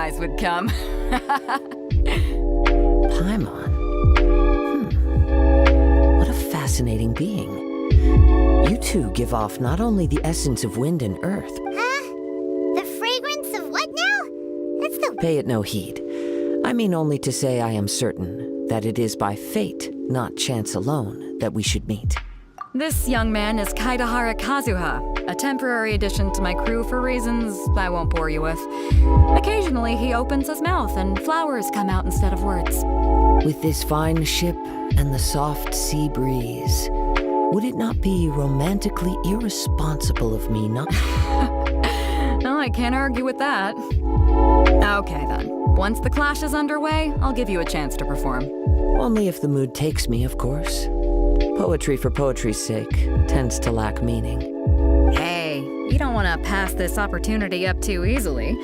guys would come. Paimon? What a fascinating being. You two give off not only the essence of wind and earth. Huh? The fragrance of what now? That's the... Pay it no heed. I mean only to say I am certain that it is by fate, not chance alone, that we should meet. This young man is Kaidahara Kazuha, a temporary addition to my crew for reasons I won't bore you with. Occasionally, he opens his mouth and flowers come out instead of words. With this fine ship and the soft sea breeze, would it not be romantically irresponsible of me not... No, I can't argue with that. Okay then. Once the clash is underway, I'll give you a chance to perform. Only if the mood takes me, of course. Poetry for poetry's sake tends to lack meaning. Hey, you don't want to pass this opportunity up too easily,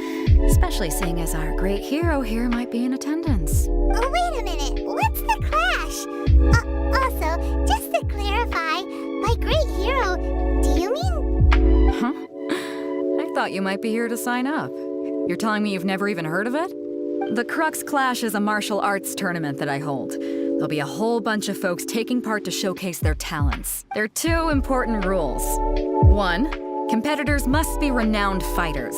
especially seeing as our great hero here might be in attendance. Oh, wait a minute. What's the clash? Also, just to clarify, by great hero, do you mean... Huh? I thought you might be here to sign up. You're telling me you've never even heard of it? The Crux Clash is a martial arts tournament that I hold. There'll be a whole bunch of folks taking part to showcase their talents. There are 2 important rules. 1, competitors must be renowned fighters.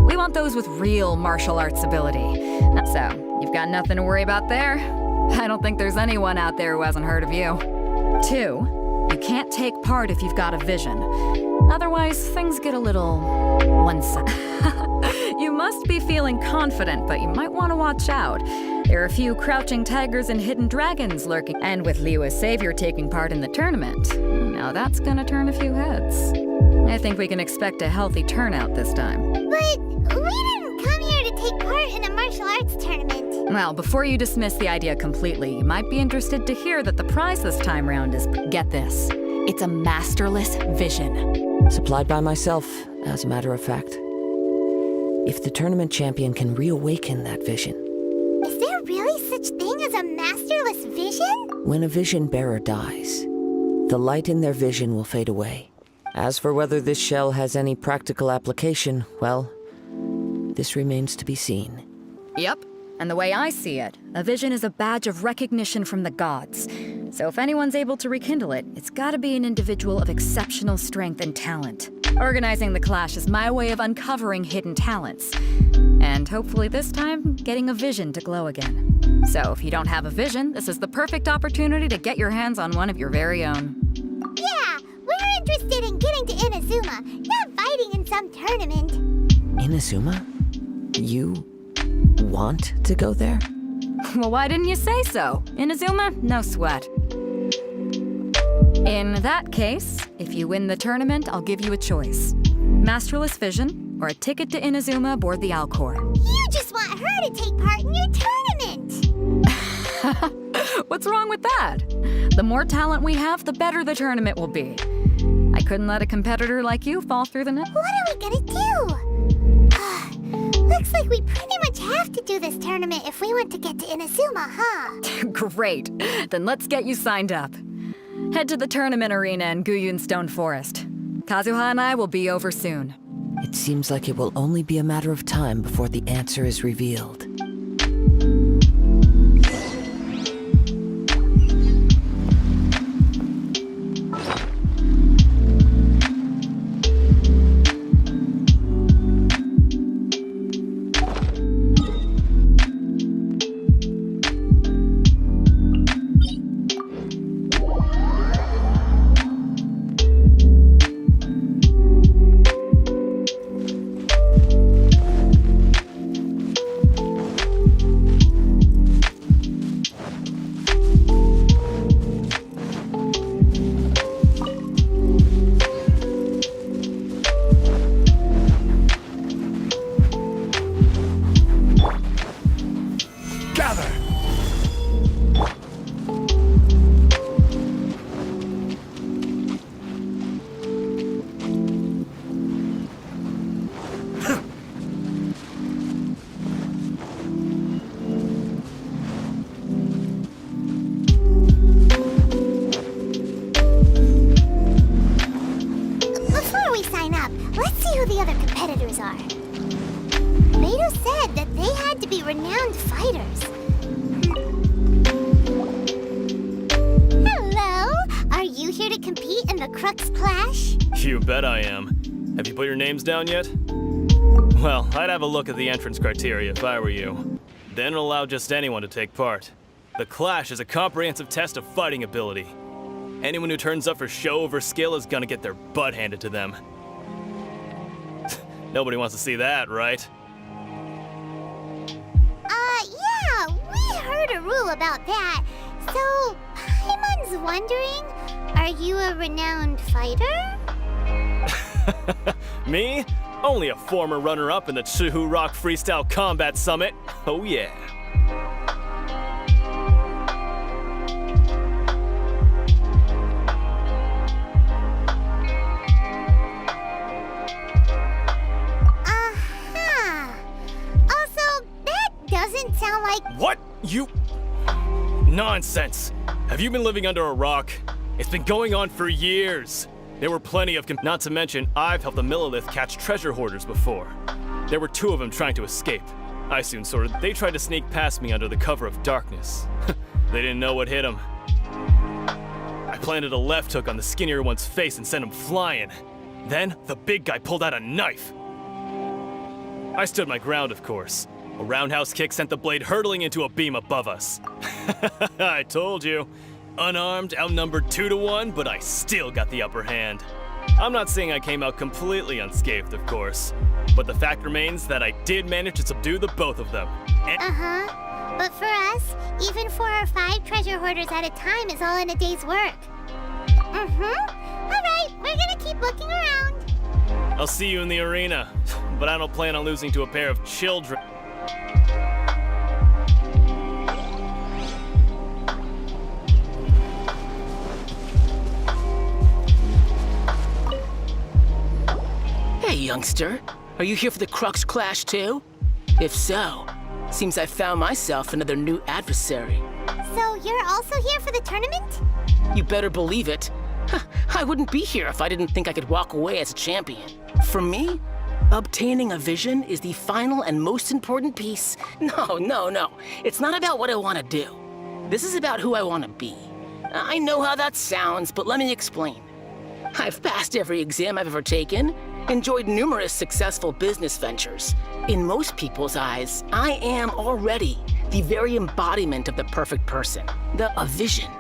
We want those with real martial arts ability. So, you've got nothing to worry about there. I don't think there's anyone out there who hasn't heard of you. 2, you can't take part if you've got a vision. Otherwise, things get a little one-sided. You must be feeling confident, but you might want to watch out. There are a few crouching tigers and hidden dragons lurking, and with Liu as savior taking part in the tournament. Now that's gonna turn a few heads. I think we can expect a healthy turnout this time. But we didn't come here to take part in a martial arts tournament. Well, before you dismiss the idea completely, you might be interested to hear that the prize this time round is, get this, it's a masterless vision. Supplied by myself, as a matter of fact. If the tournament champion can reawaken that vision. Is there really such thing as a masterless vision? When a vision bearer dies, the light in their vision will fade away. As for whether this shell has any practical application, well, this remains to be seen. Yep, and the way I see it, a vision is a badge of recognition from the gods. So if anyone's able to rekindle it, it's gotta be an individual of exceptional strength and talent. Organizing the clash is my way of uncovering hidden talents. And hopefully this time, getting a vision to glow again. So if you don't have a vision, this is the perfect opportunity to get your hands on one of your very own. Yeah, we're interested in getting to Inazuma, not fighting in some tournament. Inazuma? You want to go there? Well, why didn't you say so? Inazuma, no sweat. In that case, if you win the tournament, I'll give you a choice. Masterless Vision, or a ticket to Inazuma aboard the Alcor. You just want her to take part in your tournament! What's wrong with that? The more talent we have, the better the tournament will be. I couldn't let a competitor like you fall through the net. What are we gonna do? Looks like we pretty much have to do this tournament if we want to get to Inazuma, huh? Great. Then let's get you signed up. Head to the tournament arena in Guyun Stone Forest. Kazuha and I will be over soon. It seems like it will only be a matter of time before the answer is revealed. renowned fighters. Hello! Are you here to compete in the Crux Clash? You bet I am. Have you put your names down yet? Well, I'd have a look at the entrance criteria if I were you. Then allow just anyone to take part. The Clash is a comprehensive test of fighting ability. Anyone who turns up for show over skill is gonna get their butt handed to them. Nobody wants to see that, right? Yeah, we heard a rule about that. So, Paimon's wondering, are you a renowned fighter? Me? Only a former runner-up in the Chihu Rock Freestyle Combat Summit. Oh yeah. Also, that doesn't sound like... What? You... Nonsense. Have you been living under a rock? It's been going on for years. There were plenty of... Not to mention, I've helped the Millilith catch treasure hoarders before. There were 2 of them trying to escape. I soon sorted. They tried to sneak past me under the cover of darkness. They didn't know what hit them. I planted a left hook on the skinnier one's face and sent him flying. Then, the big guy pulled out a knife. I stood my ground, of course. A roundhouse kick sent the blade hurtling into a beam above us. I told you. Unarmed, outnumbered 2 to 1, but I still got the upper hand. I'm not saying I came out completely unscathed, of course, but the fact remains that I did manage to subdue the both of them. But for us, even 4 or 5 treasure hoarders at a time is all in a day's work. Alright, we're gonna keep looking around. I'll see you in the arena, but I don't plan on losing to a pair of children. Hey, youngster. Are you here for the Crux Clash too? If so, seems I found myself another new adversary. So you're also here for the tournament? You better believe it. I wouldn't be here if I didn't think I could walk away as a champion. For me, obtaining a vision is the final and most important piece. No. It's not about what I want to do. This is about who I want to be. I know how that sounds, but let me explain. I've passed every exam I've ever taken, enjoyed numerous successful business ventures. In most people's eyes, I am already the very embodiment of the perfect person, a vision.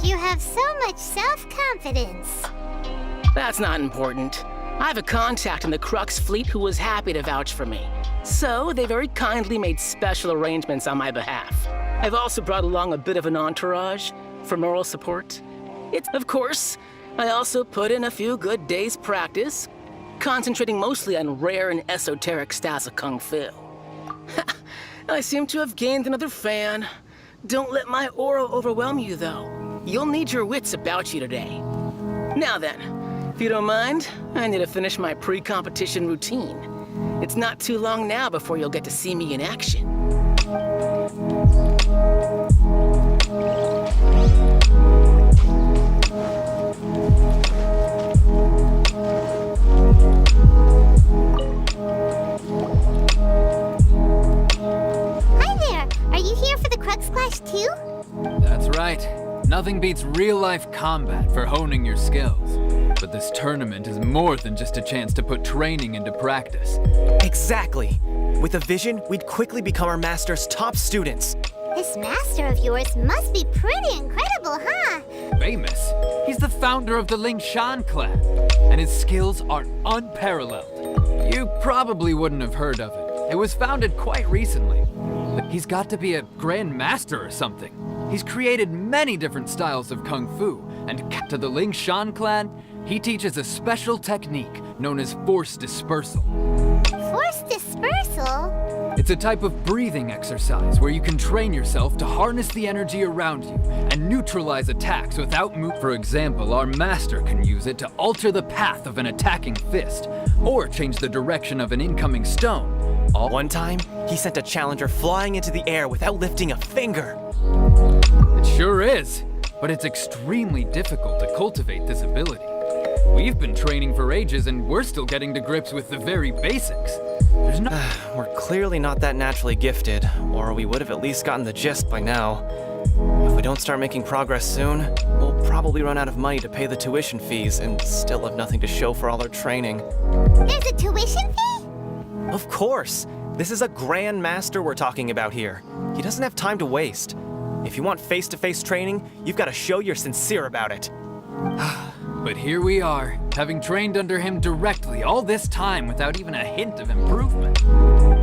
You have so much self-confidence. That's not important. I have a contact in the Crux fleet who was happy to vouch for me. So they very kindly made special arrangements on my behalf. I've also brought along a bit of an entourage for moral support. Of course, I also put in a few good days' practice, concentrating mostly on rare and esoteric styles of Kung Fu. I seem to have gained another fan. Don't let my aura overwhelm you, though. You'll need your wits about you today. Now then, if you don't mind, I need to finish my pre-competition routine. It's not too long now before you'll get to see me in action. Hi there! Are you here for the Crux Clash too? That's right. Nothing beats real-life combat for honing your skills. But this tournament is more than just a chance to put training into practice. Exactly. With a vision, we'd quickly become our master's top students. This master of yours must be pretty incredible, huh? Famous? He's the founder of the Lingshan clan, and his skills are unparalleled. You probably wouldn't have heard of it. It was founded quite recently. But he's got to be a grand master or something. He's created many different styles of Kung Fu, and to the Lingshan clan, he teaches a special technique known as force dispersal. Force dispersal? It's a type of breathing exercise where you can train yourself to harness the energy around you and neutralize attacks without For example, our master can use it to alter the path of an attacking fist, or change the direction of an incoming stone. One time, he sent a challenger flying into the air without lifting a finger. It sure is, but it's extremely difficult to cultivate this ability. We've been training for ages and we're still getting to grips with the very basics. There's no... We're clearly not that naturally gifted, or we would have at least gotten the gist by now. If we don't start making progress soon, we'll probably run out of money to pay the tuition fees and still have nothing to show for all our training. There's a tuition fee? Of course! This is a Grand Master we're talking about here. He doesn't have time to waste. If you want face-to-face training, you've got to show you're sincere about it. But here we are, having trained under him directly all this time without even a hint of improvement.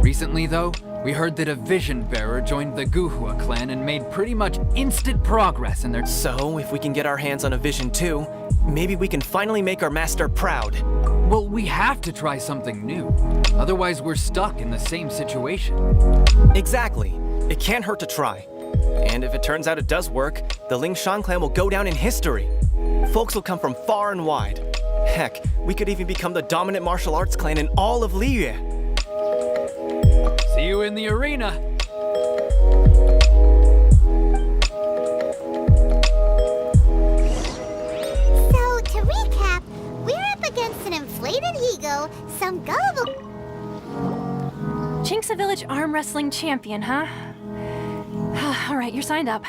Recently, though, we heard that a vision bearer joined the Guhua clan and made pretty much instant progress in their... So, if we can get our hands on a vision too, maybe we can finally make our master proud. Well, we have to try something new. Otherwise, we're stuck in the same situation. Exactly. It can't hurt to try. And if it turns out it does work, the Lingshan clan will go down in history. Folks will come from far and wide. Heck, we could even become the dominant martial arts clan in all of Liyue. See you in the arena. So, to recap, we're up against an inflated ego, some gullible... Chink's a village arm wrestling champion, huh? All right, you're signed up.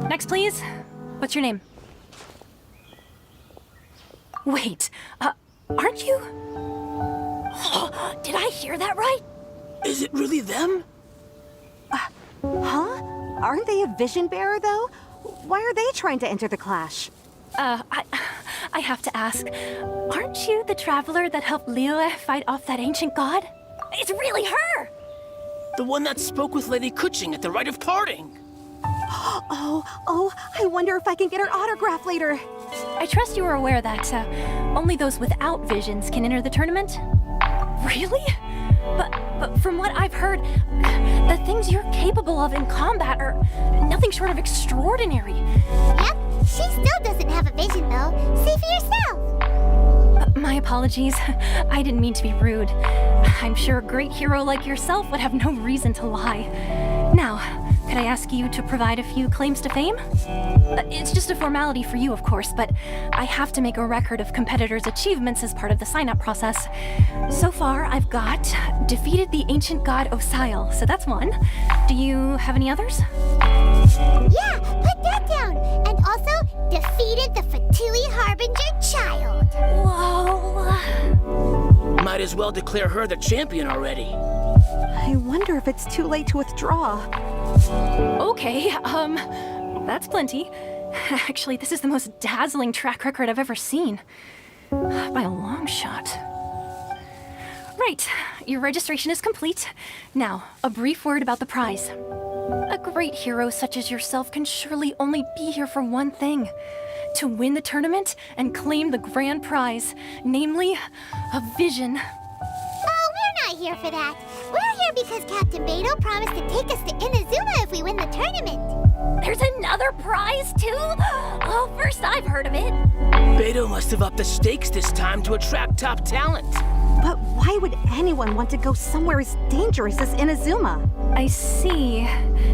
Next, please. What's your name? Wait, aren't you? Did I hear that right? Is it really them? Huh? Aren't they a vision bearer, though? Why are they trying to enter the clash? I have to ask, aren't you the traveler that helped Liyue fight off that ancient god? It's really her! The one that spoke with Lady Kuching at the rite of parting. Oh, I wonder if I can get her autograph later. I trust you are aware that only those without visions can enter the tournament? Really? But from what I've heard, the things you're capable of in combat are nothing short of extraordinary. Yep, she still doesn't have a vision, though. See for yourself. My apologies. I didn't mean to be rude. I'm sure a great hero like yourself would have no reason to lie. Now, could I ask you to provide a few claims to fame? It's just a formality for you, of course, but I have to make a record of competitors' achievements as part of the sign-up process. So far, I've got defeated the ancient god Osial, so that's one. Do you have any others? Yeah, put that down. And also, defeated the Fatui Harbinger child. Whoa. Might as well declare her the champion already. I wonder if it's too late to withdraw. Okay, that's plenty. Actually, this is the most dazzling track record I've ever seen. By a long shot. Right, your registration is complete. Now, a brief word about the prize. A great hero such as yourself can surely only be here for one thing. To win the tournament and claim the grand prize, namely, a vision. Oh, we're not here for that. We're here because Captain Beidou promised to take us to Inazuma if we win the tournament. There's another prize, too? Oh, first I've heard of it. Beidou must have upped the stakes this time to attract top talent. But why would anyone want to go somewhere as dangerous as Inazuma? I see.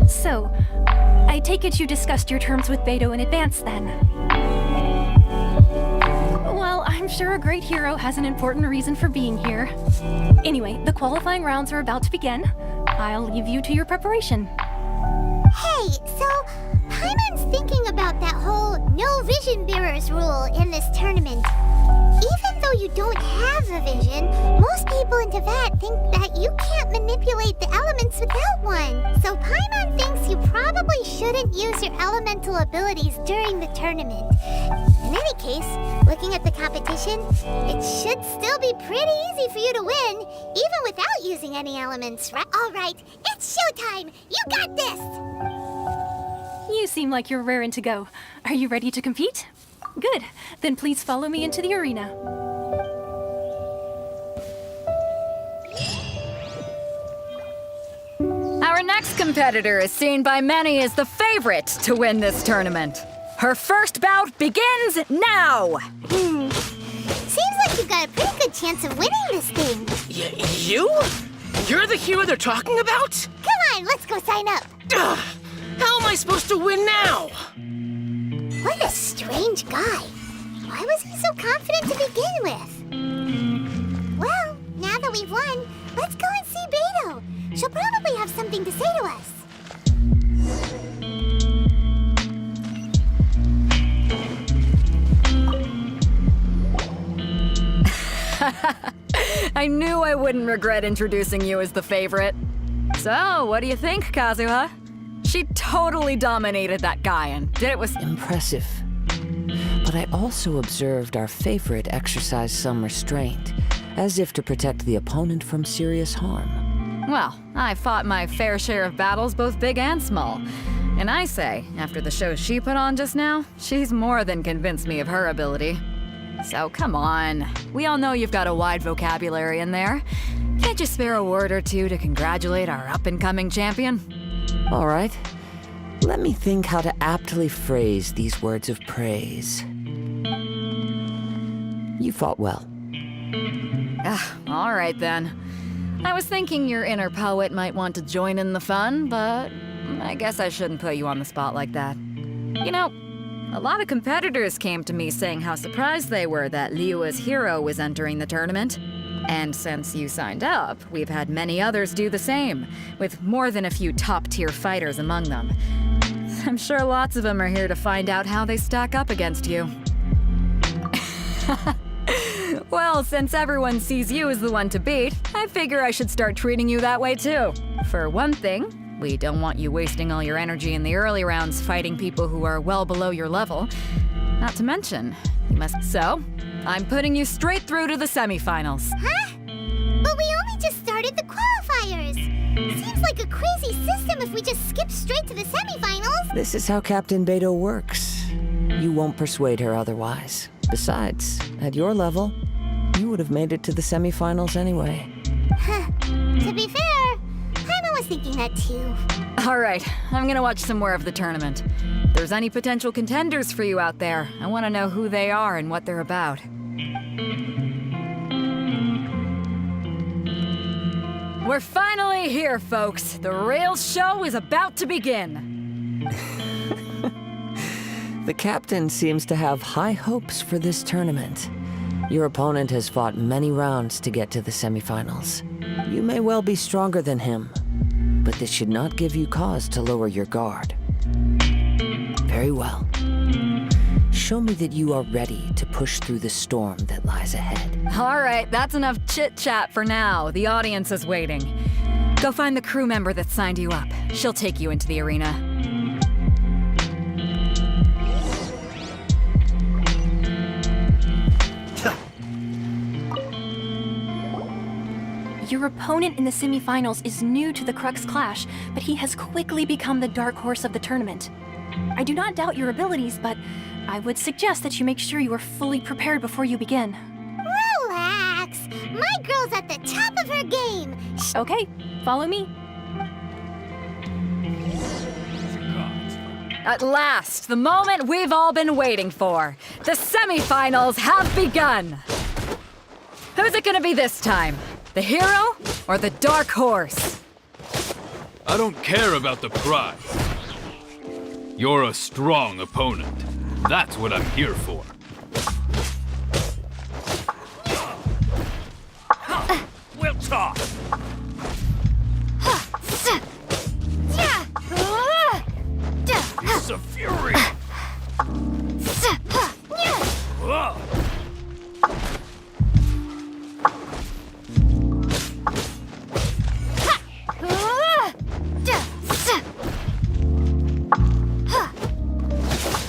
So, I take it you discussed your terms with Beidou in advance, then? Well, I'm sure a great hero has an important reason for being here. Anyway, the qualifying rounds are about to begin. I'll leave you to your preparation. Hey, so Paimon's thinking about that whole no vision bearers rule in this tournament. Even though you don't have a vision, most people in Teyvat think that you can't manipulate the elements without one. So Paimon thinks you probably shouldn't use your elemental abilities during the tournament. In any case, looking at the competition, it should still be pretty easy for you to win, even without using any elements, right? All right, it's showtime! You got this! You seem like you're raring to go. Are you ready to compete? Good. Then please follow me into the arena. Our next competitor is seen by many as the favorite to win this tournament. Her first bout begins now! Seems like you've got a pretty good chance of winning this thing. You? You're the hero they're talking about? Come on, let's go sign up. Ugh, how am I supposed to win now? What a strange guy. Why was he so confident to begin with? Well, now that we've won, let's go and see Beto. She'll probably have something to say to us. I knew I wouldn't regret introducing you as the favorite. So, what do you think, Kazuha? She totally dominated that guy and did it with... Impressive. But I also observed our favorite exercise some restraint, as if to protect the opponent from serious harm. Well, I fought my fair share of battles, both big and small. And I say, after the show she put on just now, she's more than convinced me of her ability. So come on. We all know you've got a wide vocabulary in there. Can't you spare a word or two to congratulate our up-and-coming champion? All right. Let me think how to aptly phrase these words of praise. You fought well. All right then. I was thinking your inner poet might want to join in the fun, but I guess I shouldn't put you on the spot like that. You know, a lot of competitors came to me saying how surprised they were that Liyue's hero was entering the tournament. And since you signed up, we've had many others do the same, with more than a few top-tier fighters among them. I'm sure lots of them are here to find out how they stack up against you. Well, since everyone sees you as the one to beat, I figure I should start treating you that way too. For one thing, we don't want you wasting all your energy in the early rounds fighting people who are well below your level. Not to mention, you must... So, I'm putting you straight through to the semifinals. Huh? But we only just started the qualifiers. Seems like a crazy system if we just skip straight to the semifinals. This is how Captain Beto works. You won't persuade her otherwise. Besides, at your level, you would have made it to the semifinals anyway. Huh. To be fair, Paimon was thinking that too. All right, I'm gonna watch some more of the tournament. If there's any potential contenders for you out there, I want to know who they are and what they're about. We're finally here, folks. The real show is about to begin. The captain seems to have high hopes for this tournament. Your opponent has fought many rounds to get to the semifinals. You may well be stronger than him, but this should not give you cause to lower your guard. Very well. Show me that you are ready to push through the storm that lies ahead. All right, that's enough chit-chat for now. The audience is waiting. Go find the crew member that signed you up. She'll take you into the arena. Your opponent in the semifinals is new to the Crux Clash, but he has quickly become the dark horse of the tournament. I do not doubt your abilities, but I would suggest that you make sure you are fully prepared before you begin. Relax. My girl's at the top of her game. Okay, follow me. At last, the moment we've all been waiting for. The semifinals have begun. Who's it gonna be this time? The hero or the dark horse? I don't care about the prize. You're a strong opponent. That's what I'm here for. We'll talk. It's a fury.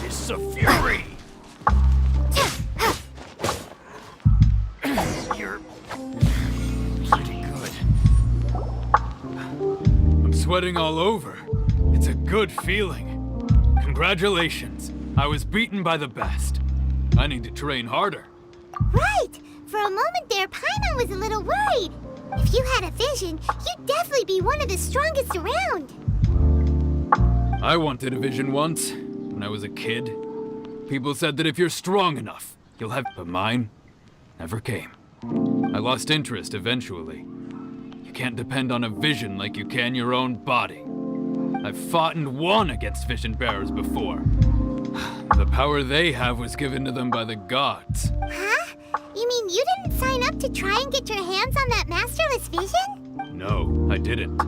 It's a fury. You're pretty good. I'm sweating all over. It's a good feeling. Congratulations. I was beaten by the best. I need to train harder. Right. For a moment there, Paimon was a little worried. If you had a vision, you'd definitely be one of the strongest around. I wanted a vision once, when I was a kid. People said that if you're strong enough, you'll have... But mine never came. I lost interest eventually. You can't depend on a vision like you can your own body. I've fought and won against vision bearers before. The power they have was given to them by the gods. Huh? You mean you didn't sign up to try and get your hands on that masterless vision? No, I didn't.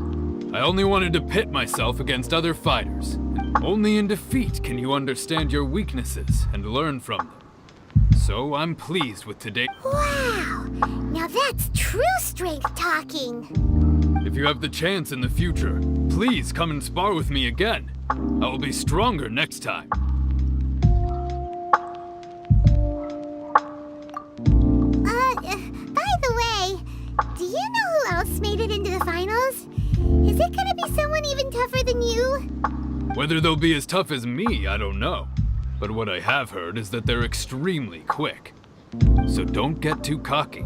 I only wanted to pit myself against other fighters. And only in defeat can you understand your weaknesses and learn from them. So I'm pleased with today. Wow! Now that's true strength talking. If you have the chance in the future, please come and spar with me again. I will be stronger next time. By the way, do you know who else made it into the finals? Is it gonna be someone even tougher than you? Whether they'll be as tough as me, I don't know. But what I have heard is that they're extremely quick. So don't get too cocky.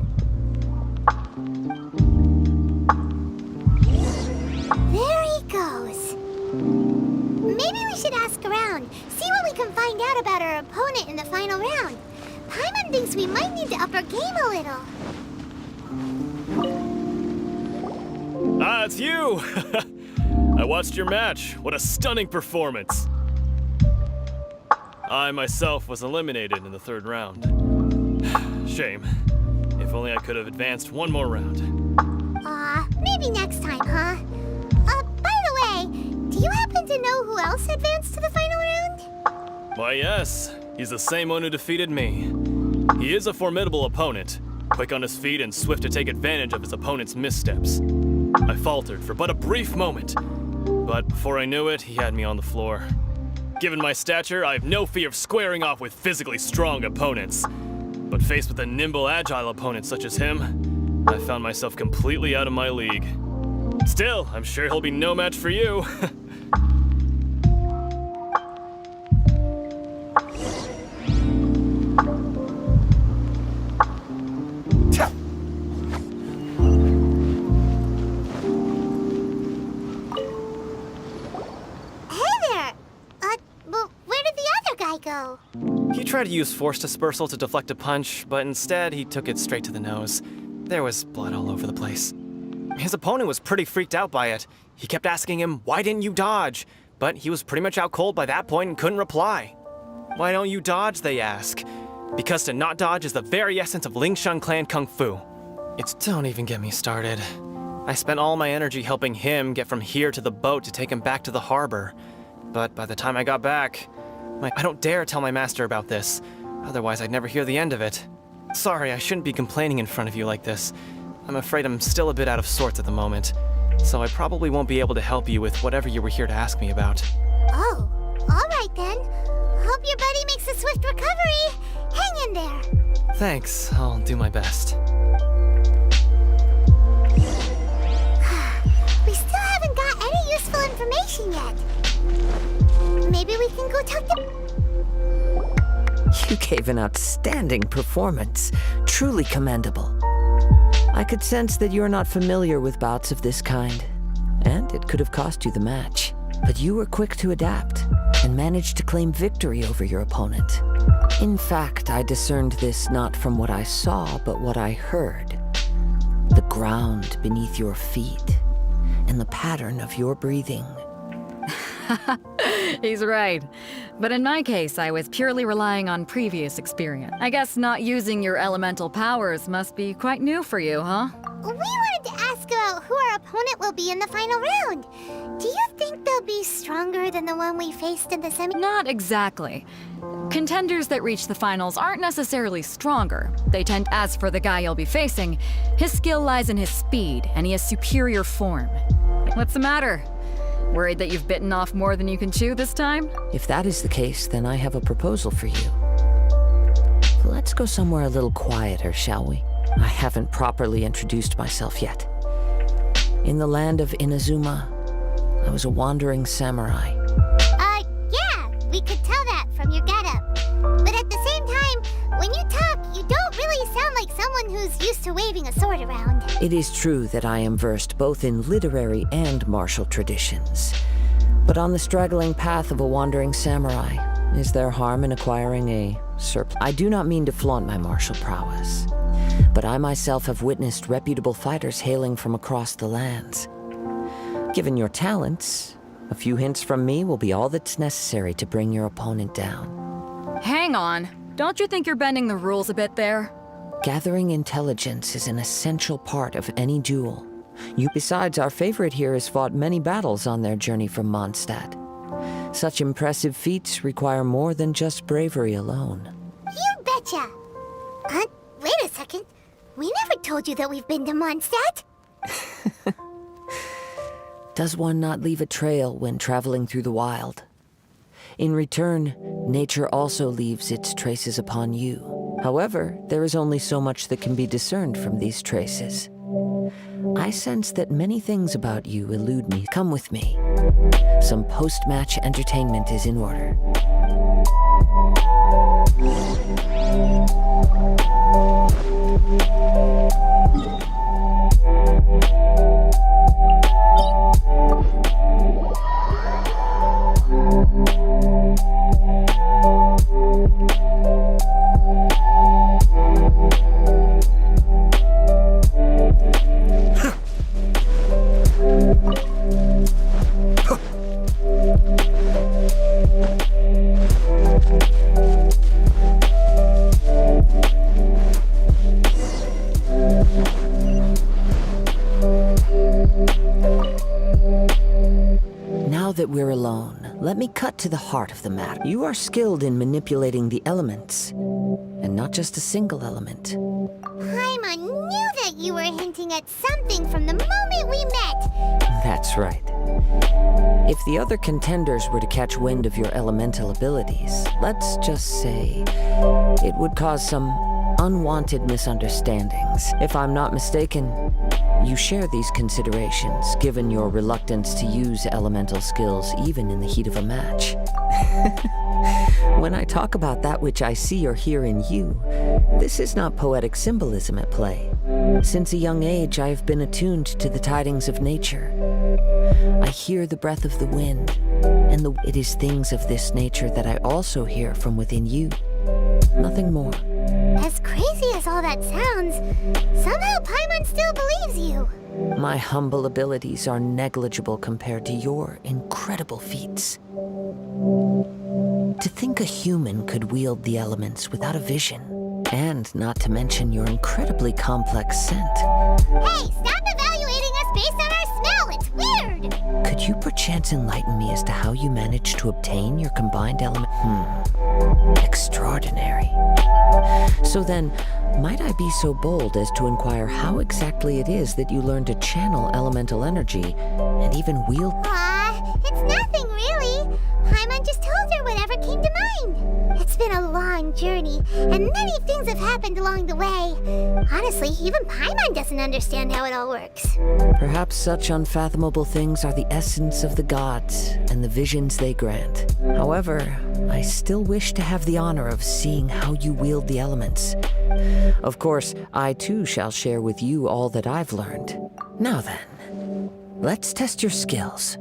There he goes. Maybe we should ask around, see what we can find out about our opponent in the final round. Paimon thinks we might need to up our game a little. Ah, it's you! I watched your match. What a stunning performance. I myself was eliminated in the third round. Shame. If only I could have advanced one more round. Maybe next time, huh? By the way, do you happen to know who else advanced to the final round? Why, yes. He's the same one who defeated me. He is a formidable opponent, quick on his feet and swift to take advantage of his opponent's missteps. I faltered for but a brief moment, but before I knew it, he had me on the floor. Given my stature, I have no fear of squaring off with physically strong opponents. But faced with a nimble, agile opponent such as him, I found myself completely out of my league. Still, I'm sure he'll be no match for you. Go. He tried to use force dispersal to deflect a punch, but instead he took it straight to the nose. There was blood all over the place. His opponent was pretty freaked out by it. He kept asking him, "Why didn't you dodge?" But he was pretty much out cold by that point and couldn't reply. "Why don't you dodge?" they ask. Because to not dodge is the very essence of Lingshan clan kung fu. Don't even get me started. I spent all my energy helping him get from here to the boat to take him back to the harbor. But by the time I got back, I don't dare tell my master about this, otherwise I'd never hear the end of it. Sorry, I shouldn't be complaining in front of you like this. I'm afraid I'm still a bit out of sorts at the moment, so I probably won't be able to help you with whatever you were here to ask me about. Oh, all right then. Hope your buddy makes a swift recovery. Hang in there. Thanks, I'll do my best. We still haven't got any useful information yet. Maybe we can go talk to... You gave an outstanding performance. Truly commendable. I could sense that you're not familiar with bouts of this kind, and it could have cost you the match. But you were quick to adapt, and managed to claim victory over your opponent. In fact, I discerned this not from what I saw, but what I heard. The ground beneath your feet, and the pattern of your breathing. He's right. But in my case, I was purely relying on previous experience. I guess not using your elemental powers must be quite new for you, huh? We wanted to ask about who our opponent will be in the final round. Do you think they'll be stronger than the one we faced in the semi- Not exactly. Contenders that reach the finals aren't necessarily stronger. They tend, as for the guy you'll be facing, his skill lies in his speed, and he has superior form. What's the matter? Worried that you've bitten off more than you can chew this time? If that is the case, then I have a proposal for you. Let's go somewhere a little quieter, shall we? I haven't properly introduced myself yet. In the land of Inazuma, I was a wandering samurai. Yeah, we could tell that from your getup. But at the same time, when you talk, you don't really sound like someone who's used to waving a sword around. It is true that I am versed both in literary and martial traditions. But on the straggling path of a wandering samurai, is there harm in acquiring a surplus? I do not mean to flaunt my martial prowess, but I myself have witnessed reputable fighters hailing from across the lands. Given your talents, A few hints from me will be all that's necessary to bring your opponent down. Hang on. Don't you think you're bending the rules a bit there? Gathering intelligence is an essential part of any duel. Besides, our favorite here has fought many battles on their journey from Mondstadt. Such impressive feats require more than just bravery alone. You betcha! Wait a second. We never told you that we've been to Mondstadt. Does one not leave a trail when traveling through the wild? In return, nature also leaves its traces upon you. However, there is only so much that can be discerned from these traces. I sense that many things about you elude me. Come with me. Some post-match entertainment is in order. Now that we're alone, let me cut to the heart of the matter. You are skilled in manipulating the elements, and not just a single element. Paimon knew that you were hinting at something from the moment we met. That's right. If the other contenders were to catch wind of your elemental abilities, let's just say, it would cause some unwanted misunderstandings. If I'm not mistaken, you share these considerations, given your reluctance to use elemental skills even in the heat of a match. When I talk about that which I see or hear in you, this is not poetic symbolism at play. Since a young age, I have been attuned to the tidings of nature. I hear the breath of the wind, and it is things of this nature that I also hear from within you. Nothing more. As crazy as all that sounds, somehow Paimon still believes you. My humble abilities are negligible compared to your incredible feats. To think a human could wield the elements without a vision, and not to mention your incredibly complex scent. Hey, stop evaluating us based on our smell! It's weird! Could you perchance enlighten me as to how you managed to obtain your combined element? Extraordinary. So then, might I be so bold as to inquire how exactly it is that you learned to channel elemental energy and even wield... It's nothing really. Paimon just told her whatever came to mind. It's been a long journey, and many things have happened along the way. Honestly, even Paimon doesn't understand how it all works. Perhaps such unfathomable things are the essence of the gods and the visions they grant. However, I still wish to have the honor of seeing how you wield the elements. Of course, I too shall share with you all that I've learned. Now then, let's test your skills.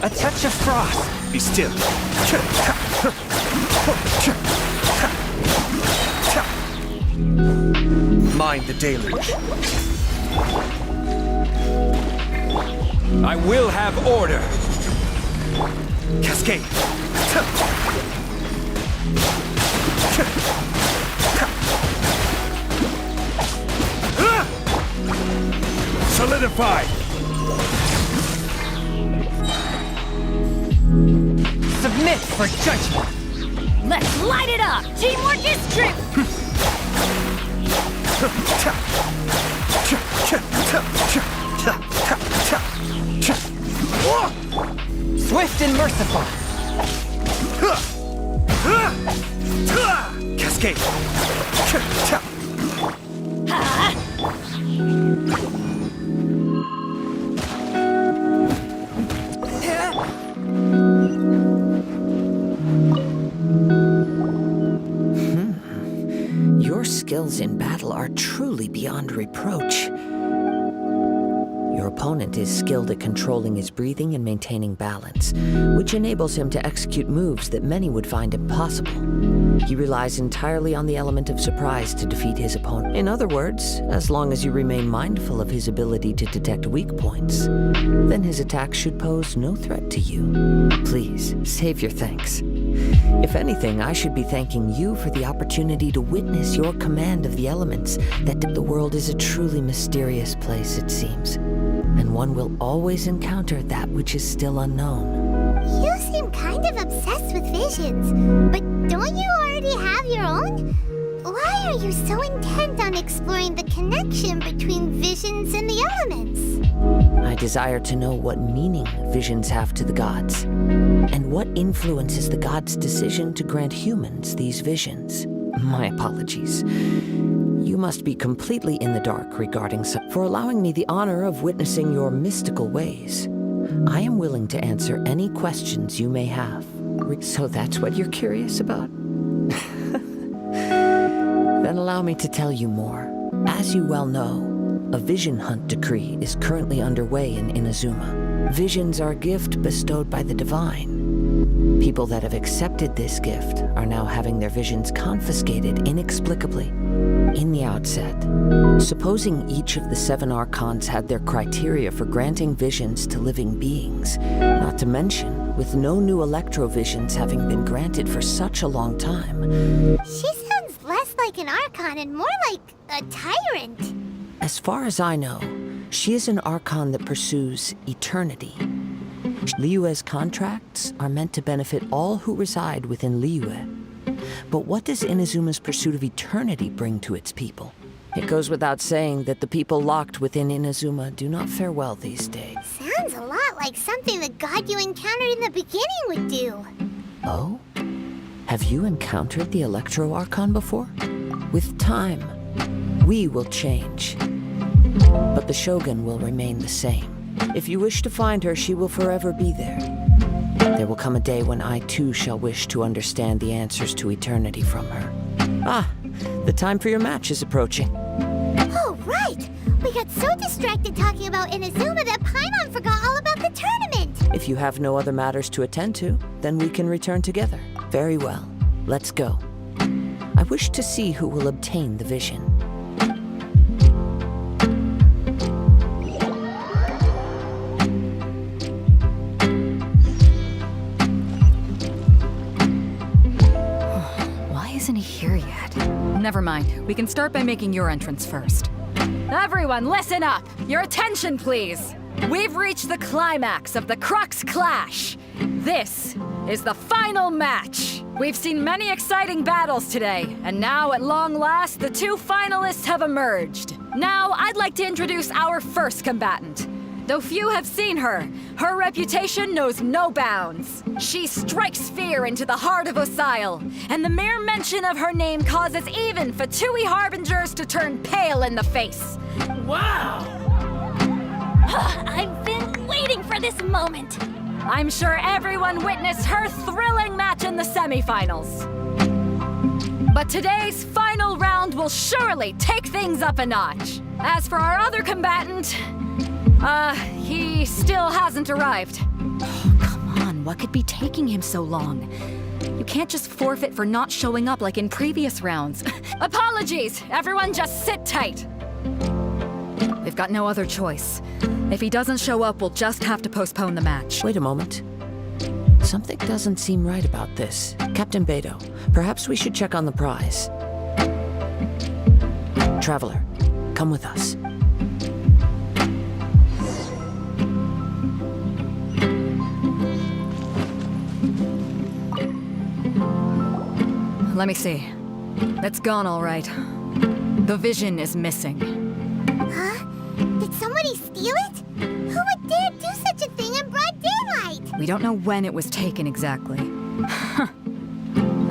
A touch of frost. Be still. Mind the deluge. I will have order. Cascade. Solidify. Submit for judgment. Let's light it up! Teamwork is true! Swift and merciful. Cascade. skills in battle are truly beyond reproach. Your opponent is skilled at controlling his breathing and maintaining balance, which enables him to execute moves that many would find impossible. He relies entirely on the element of surprise to defeat his opponent. In other words, as long as you remain mindful of his ability to detect weak points, then his attacks should pose no threat to you. Please, save your thanks. If anything, I should be thanking you for the opportunity to witness your command of the elements. That the world is a truly mysterious place, it seems, and one will always encounter that which is still unknown. You seem kind of obsessed with visions, but don't you already have your own? Why are you so intent on exploring the connection between visions and the elements? I desire to know what meaning visions have to the gods, and what influences the gods' decision to grant humans these visions. My apologies. You must be completely in the dark regarding for allowing me the honor of witnessing your mystical ways. I am willing to answer any questions you may have. So that's what you're curious about? Then allow me to tell you more. As you well know, a vision hunt decree is currently underway in Inazuma. Visions are a gift bestowed by the divine. People that have accepted this gift are now having their visions confiscated inexplicably. In the outset, supposing each of the 7 archons had their criteria for granting visions to living beings, not to mention with no new electrovisions having been granted for such a long time. She sounds less like an archon and more like a tyrant. As far as I know, she is an archon that pursues eternity. Liyue's contracts are meant to benefit all who reside within Liyue. But what does Inazuma's pursuit of eternity bring to its people? It goes without saying that the people locked within Inazuma do not fare well these days. Sounds a lot like something the god you encountered in the beginning would do. Oh? Have you encountered the Electro Archon before? With time, we will change. But the Shogun will remain the same. If you wish to find her, she will forever be there. There will come a day when I too shall wish to understand the answers to eternity from her. Ah, the time for your match is approaching. Oh, right! We got so distracted talking about Inazuma that Paimon forgot all about the tournament! If you have no other matters to attend to, then we can return together. Very well. Let's go. I wish to see who will obtain the vision. Isn't he here yet? Never mind. We can start by making your entrance first. Everyone, listen up! Your attention, please! We've reached the climax of the Crux Clash! This is the final match! We've seen many exciting battles today, and now, at long last, the 2 finalists have emerged. Now, I'd like to introduce our first combatant. Though few have seen her, her reputation knows no bounds. She strikes fear into the heart of Osile, and the mere mention of her name causes even Fatui Harbingers to turn pale in the face. Wow! I've been waiting for this moment. I'm sure everyone witnessed her thrilling match in the semifinals. But today's final round will surely take things up a notch. As for our other combatant, he still hasn't arrived. Oh, come on, what could be taking him so long? You can't just forfeit for not showing up like in previous rounds. Apologies! Everyone just sit tight. They've got no other choice. If he doesn't show up, we'll just have to postpone the match. Wait a moment. Something doesn't seem right about this. Captain Beto, perhaps we should check on the prize. Traveler, come with us. Let me see. It's gone all right. The vision is missing. Huh? Did somebody steal it? Who would dare do such a thing in broad daylight? We don't know when it was taken exactly.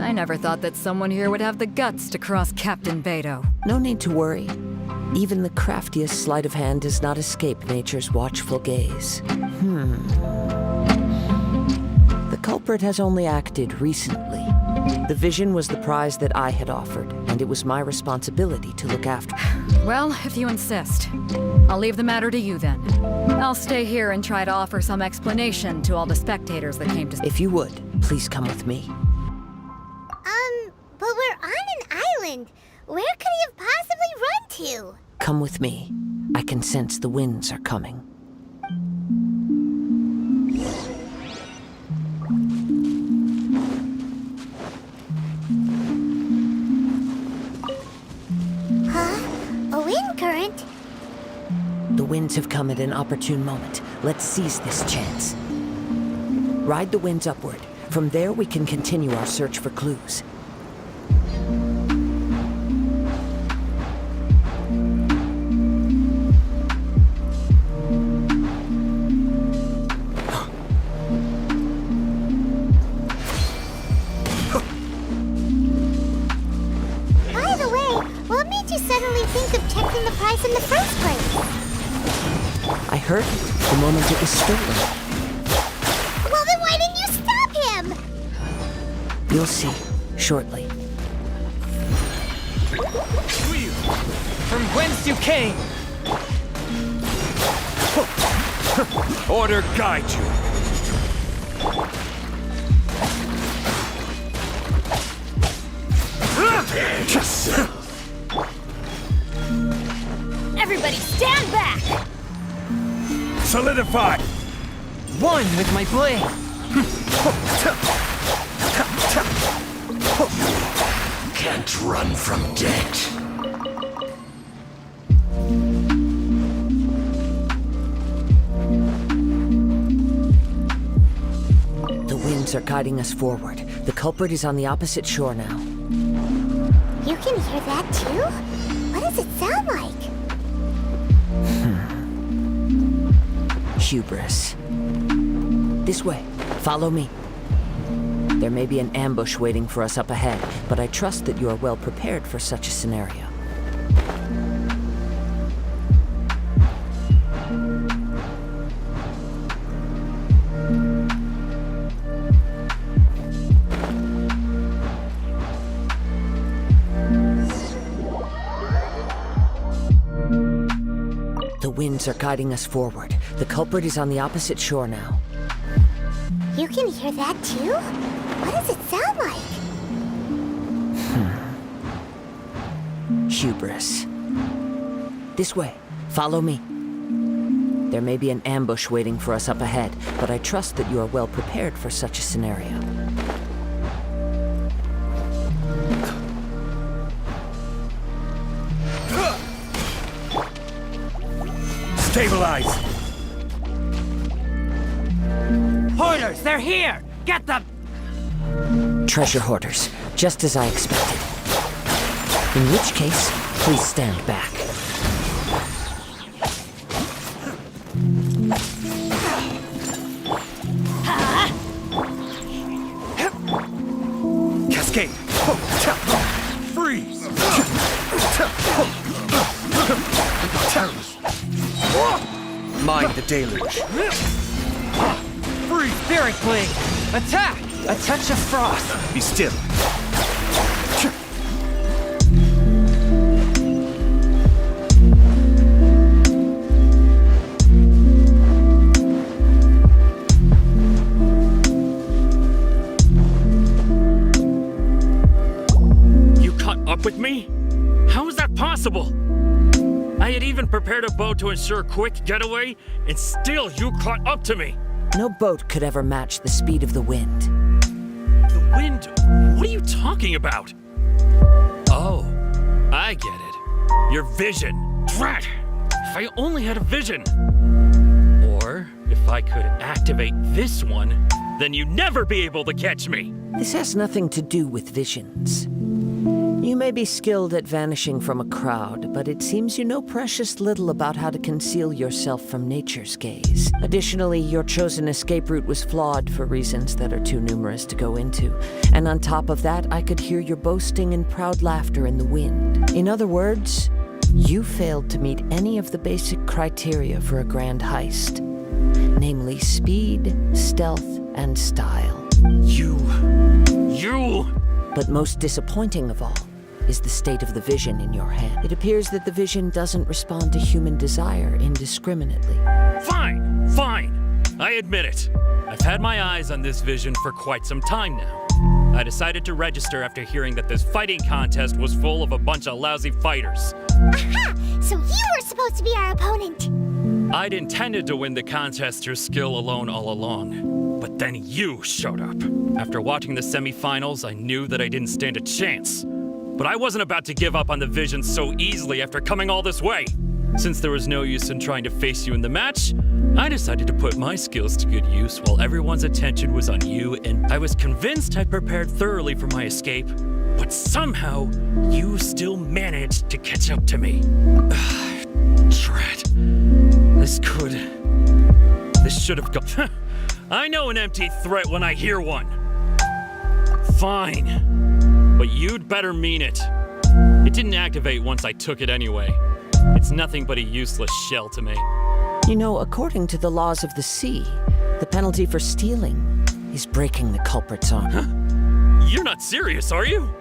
I never thought that someone here would have the guts to cross Captain Beto. No need to worry. Even the craftiest sleight of hand does not escape nature's watchful gaze. The culprit has only acted recently. The vision was the prize that I had offered, and it was my responsibility to look after. Well, if you insist. I'll leave the matter to you then. I'll stay here and try to offer some explanation to all the spectators that came to... If you would, please come with me. But we're on an island. Where could he have possibly run to? Come with me. I can sense the winds are coming. A wind current? The winds have come at an opportune moment. Let's seize this chance. Ride the winds upward. From there, we can continue our search for clues. By the way, what made you suddenly think of checking the price in the first place? I heard it the moment it was stolen. Well, then why didn't you stop him? You'll see, shortly. From whence you came? Order guide you. Everybody stand back! Solidify! One with my blade. Can't run from death. The winds are guiding us forward. The culprit is on the opposite shore now. You can hear that too? What does it sound like? Hubris. This way. Follow me. There may be an ambush waiting for us up ahead, but I trust that you are well prepared for such a scenario. The winds are guiding us forward. The culprit is on the opposite shore now. You can hear that too? What does it sound like? Hubris. This way. Follow me. There may be an ambush waiting for us up ahead, but I trust that you are well prepared for such a scenario. Stabilize! Hoarders, they're here! Get them! Treasure hoarders, just as I expected. In which case, please stand back. Cascade! Freeze! Mind the deluge. Free Spirit Blade! Attack! A touch of frost! Be still. You caught up with me? How is that possible? I had even prepared a boat to ensure a quick getaway, and still you caught up to me. No boat could ever match the speed of the wind. The wind? What are you talking about? Oh, I get it. Your vision. Drat! If I only had a vision. Or if I could activate this one, then you'd never be able to catch me. This has nothing to do with visions. You may be skilled at vanishing from a crowd, but it seems you know precious little about how to conceal yourself from nature's gaze. Additionally, your chosen escape route was flawed for reasons that are too numerous to go into. And on top of that, I could hear your boasting and proud laughter in the wind. In other words, you failed to meet any of the basic criteria for a grand heist. Namely speed, stealth, and style. You But most disappointing of all is the state of the vision in your hand. It appears that the vision doesn't respond to human desire indiscriminately. Fine, fine. I admit it. I've had my eyes on this vision for quite some time now. I decided to register after hearing that this fighting contest was full of a bunch of lousy fighters. Aha! So you were supposed to be our opponent. I'd intended to win the contest through skill alone all along. But then you showed up. After watching the semifinals, I knew that I didn't stand a chance. But I wasn't about to give up on the vision so easily after coming all this way. Since there was no use in trying to face you in the match, I decided to put my skills to good use while everyone's attention was on you, and I was convinced I'd prepared thoroughly for my escape. But somehow, you still managed to catch up to me. Drat. This should have gone. I know an empty threat when I hear one. Fine. But you'd better mean it. It didn't activate once I took it anyway. It's nothing but a useless shell to me. You know, according to the laws of the sea, the penalty for stealing is breaking the culprit's arm. Huh? You're not serious, are you?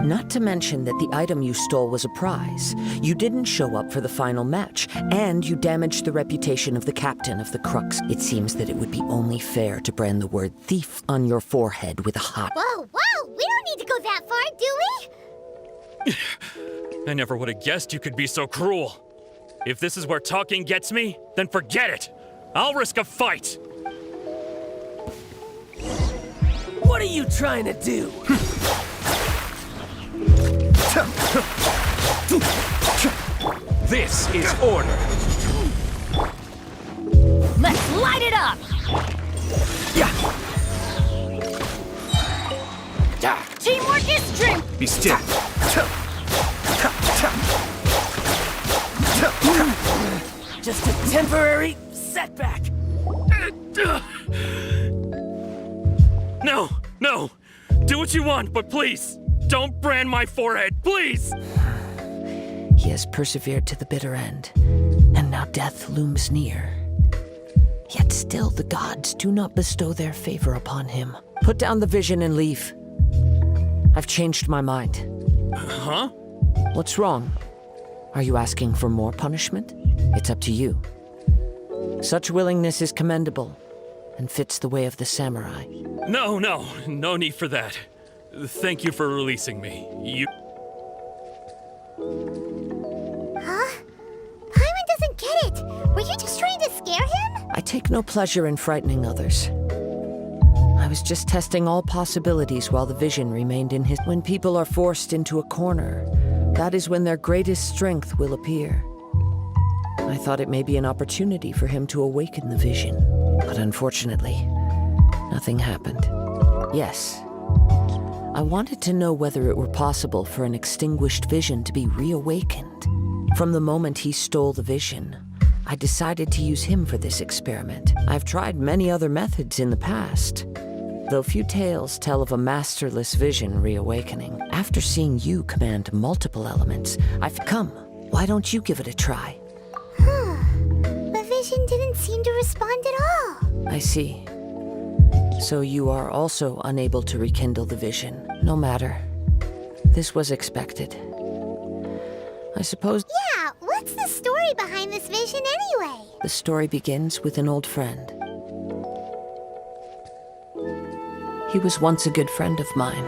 Not to mention that the item you stole was a prize. You didn't show up for the final match, and you damaged the reputation of the captain of the Crux. It seems that it would be only fair to brand the word thief on your forehead with a hot... Whoa, whoa! We don't need to go that far, do we? I never would have guessed you could be so cruel. If this is where talking gets me, then forget it. I'll risk a fight. What are you trying to do? This is order. Let's light it up! Teamwork is strength! Be still. Just a temporary setback. No, no. Do what you want, but please, don't brand my forehead, please! He has persevered to the bitter end, and now death looms near. Yet still the gods do not bestow their favor upon him. Put down the vision and leave. I've changed my mind. Huh? What's wrong? Are you asking for more punishment? It's up to you. Such willingness is commendable, and fits the way of the samurai. No need for that. Thank you for releasing me. Huh? Paimon doesn't get it! Were you just trying to scare him? I take no pleasure in frightening others. I was just testing all possibilities while the vision remained in his... When people are forced into a corner, that is when their greatest strength will appear. I thought it may be an opportunity for him to awaken the vision, but unfortunately, nothing happened. Yes, I wanted to know whether it were possible for an extinguished vision to be reawakened. From the moment he stole the vision, I decided to use him for this experiment. I've tried many other methods in the past, though few tales tell of a masterless vision reawakening. After seeing you command multiple elements, I've come. Why don't you give it a try? The vision didn't seem to respond at all. I see. So you are also unable to rekindle the vision. No matter. This was expected. I suppose... Yeah, what's the story behind this vision anyway? The story begins with an old friend. He was once a good friend of mine.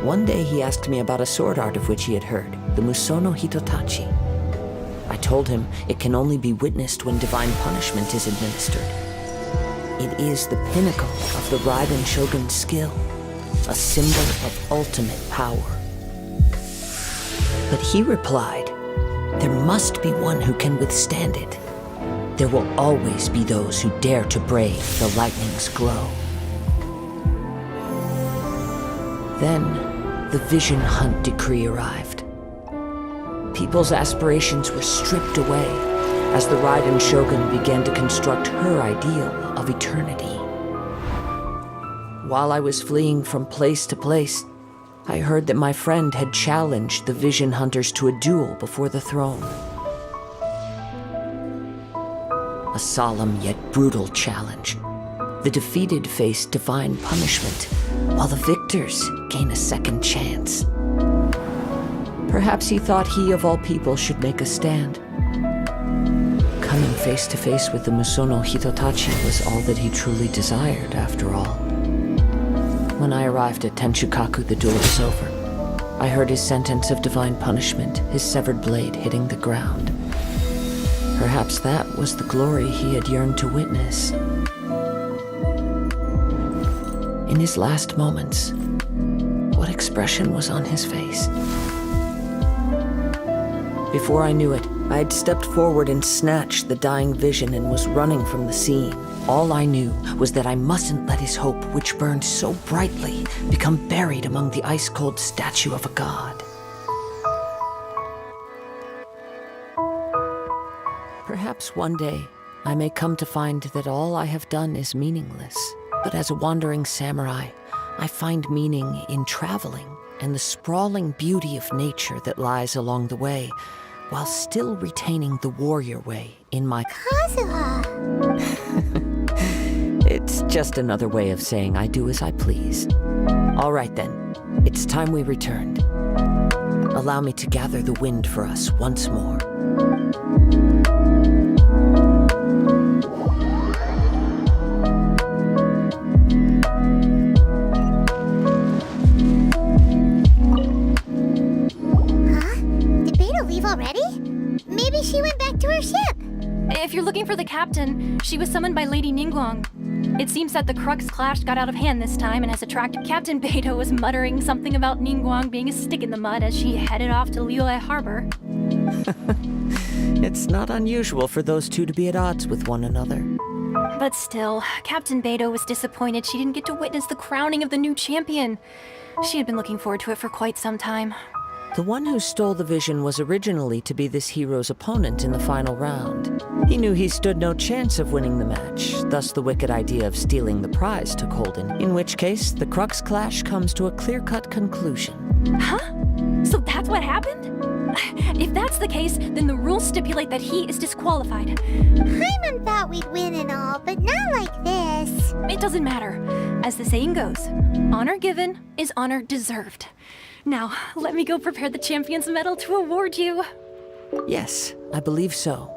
One day he asked me about a sword art of which he had heard, the Musono Hitotachi. I told him it can only be witnessed when divine punishment is administered. It is the pinnacle of the Raiden Shogun's skill, a symbol of ultimate power. But he replied, there must be one who can withstand it. There will always be those who dare to brave the lightning's glow. Then, the Vision Hunt decree arrived. People's aspirations were stripped away as the Raiden Shogun began to construct her ideal of eternity. While I was fleeing from place to place, I heard that my friend had challenged the Vision Hunters to a duel before the throne. A solemn yet brutal challenge. The defeated face divine punishment, while the victors gain a second chance. Perhaps he thought he of all people should make a stand. Coming face to face with the Musono Hitotachi was all that he truly desired, after all. When I arrived at Tenshukaku, the duel was over. I heard his sentence of divine punishment, his severed blade hitting the ground. Perhaps that was the glory he had yearned to witness. In his last moments, what expression was on his face? Before I knew it, I had stepped forward and snatched the dying vision and was running from the scene. All I knew was that I mustn't let his hope, which burned so brightly, become buried among the ice-cold statue of a god. Perhaps one day, I may come to find that all I have done is meaningless. But as a wandering samurai, I find meaning in traveling and the sprawling beauty of nature that lies along the way, while still retaining the warrior way in my... Kazuha! It's just another way of saying I do as I please. All right then, it's time we returned. Allow me to gather the wind for us once more. Already? Maybe she went back to her ship. If you're looking for the captain, she was summoned by Lady Ningguang. It seems that the Crux clash got out of hand this time and has attracted Captain Beidou was muttering something about Ningguang being a stick in the mud as she headed off to Liyue Harbor. It's not unusual for those two to be at odds with one another. But still, Captain Beidou was disappointed she didn't get to witness the crowning of the new champion. She had been looking forward to it for quite some time. The one who stole the vision was originally to be this hero's opponent in the final round. He knew he stood no chance of winning the match, thus the wicked idea of stealing the prize took hold in which case the Crux clash comes to a clear-cut conclusion. Huh? So that's what happened? If that's the case, then the rules stipulate that he is disqualified. Paimon thought we'd win and all, but not like this. It doesn't matter. As the saying goes, honor given is honor deserved. Now, let me go prepare the champion's medal to award you. Yes, I believe so.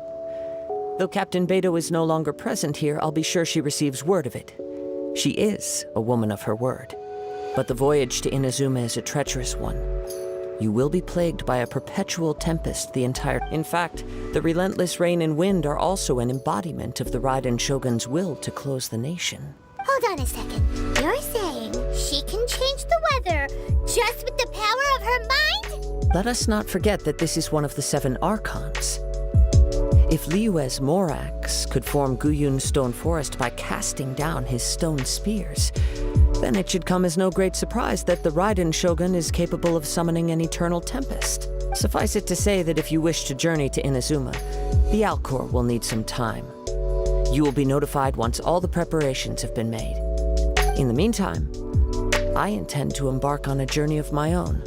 Though Captain Beidou is no longer present here, I'll be sure she receives word of it. She is a woman of her word. But the voyage to Inazuma is a treacherous one. You will be plagued by a perpetual tempest the entire... In fact, the relentless rain and wind are also an embodiment of the Raiden Shogun's will to close the nation. Hold on a second. You're saying she can change the weather just with the power of her mind? Let us not forget that this is one of the 7 Archons. If Liyue's Morax could form Guyun's stone forest by casting down his stone spears, then it should come as no great surprise that the Raiden Shogun is capable of summoning an eternal tempest. Suffice it to say that if you wish to journey to Inazuma, the Alcor will need some time. You will be notified once all the preparations have been made. In the meantime, I intend to embark on a journey of my own.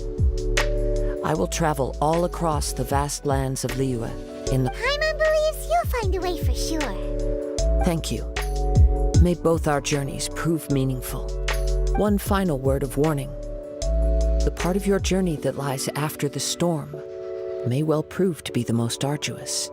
I will travel all across the vast lands of Liyue in the... Paimon believes you'll find a way for sure. Thank you. May both our journeys prove meaningful. One final word of warning. The part of your journey that lies after the storm may well prove to be the most arduous.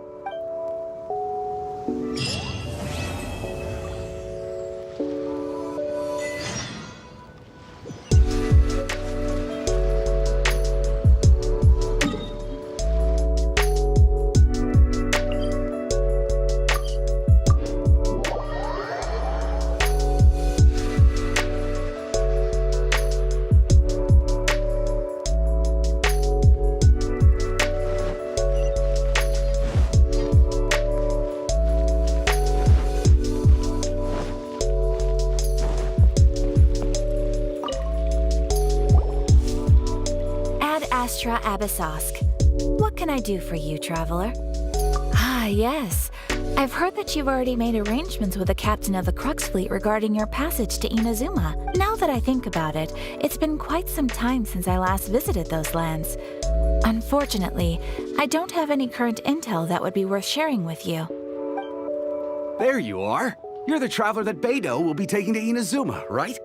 Abyssosk. What can I do for you, traveler? Ah, yes. I've heard that you've already made arrangements with the captain of the Crux fleet regarding your passage to Inazuma. Now that I think about it, it's been quite some time since I last visited those lands. Unfortunately, I don't have any current intel that would be worth sharing with you. There you are. You're the traveler that Beidou will be taking to Inazuma, right?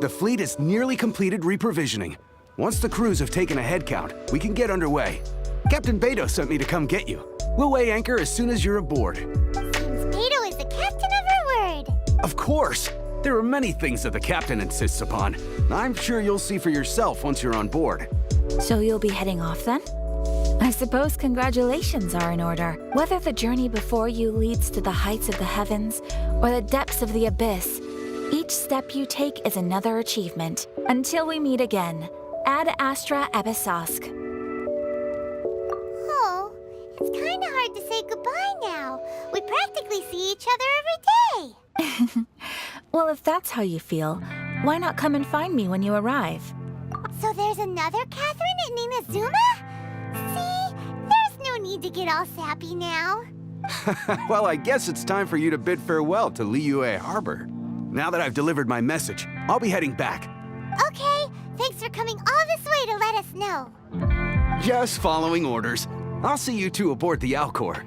The fleet is nearly completed reprovisioning. Once the crews have taken a head count, we can get underway. Captain Beidou sent me to come get you. We'll weigh anchor as soon as you're aboard. Seems Beidou is the captain of her word. Of course! There are many things that the captain insists upon. I'm sure you'll see for yourself once you're on board. So you'll be heading off then? I suppose congratulations are in order. Whether the journey before you leads to the heights of the heavens or the depths of the abyss, each step you take is another achievement. Until we meet again, Ad Astra Ebisosk. Oh, it's kind of hard to say goodbye now. We practically see each other every day. Well, if that's how you feel, why not come and find me when you arrive? So there's another Catherine in Inazuma? See, there's no need to get all sappy now. Well, I guess it's time for you to bid farewell to Liyue Harbor. Now that I've delivered my message, I'll be heading back. Okay, thanks for coming all this way to let us know. Just following orders. I'll see you two aboard the Alcor.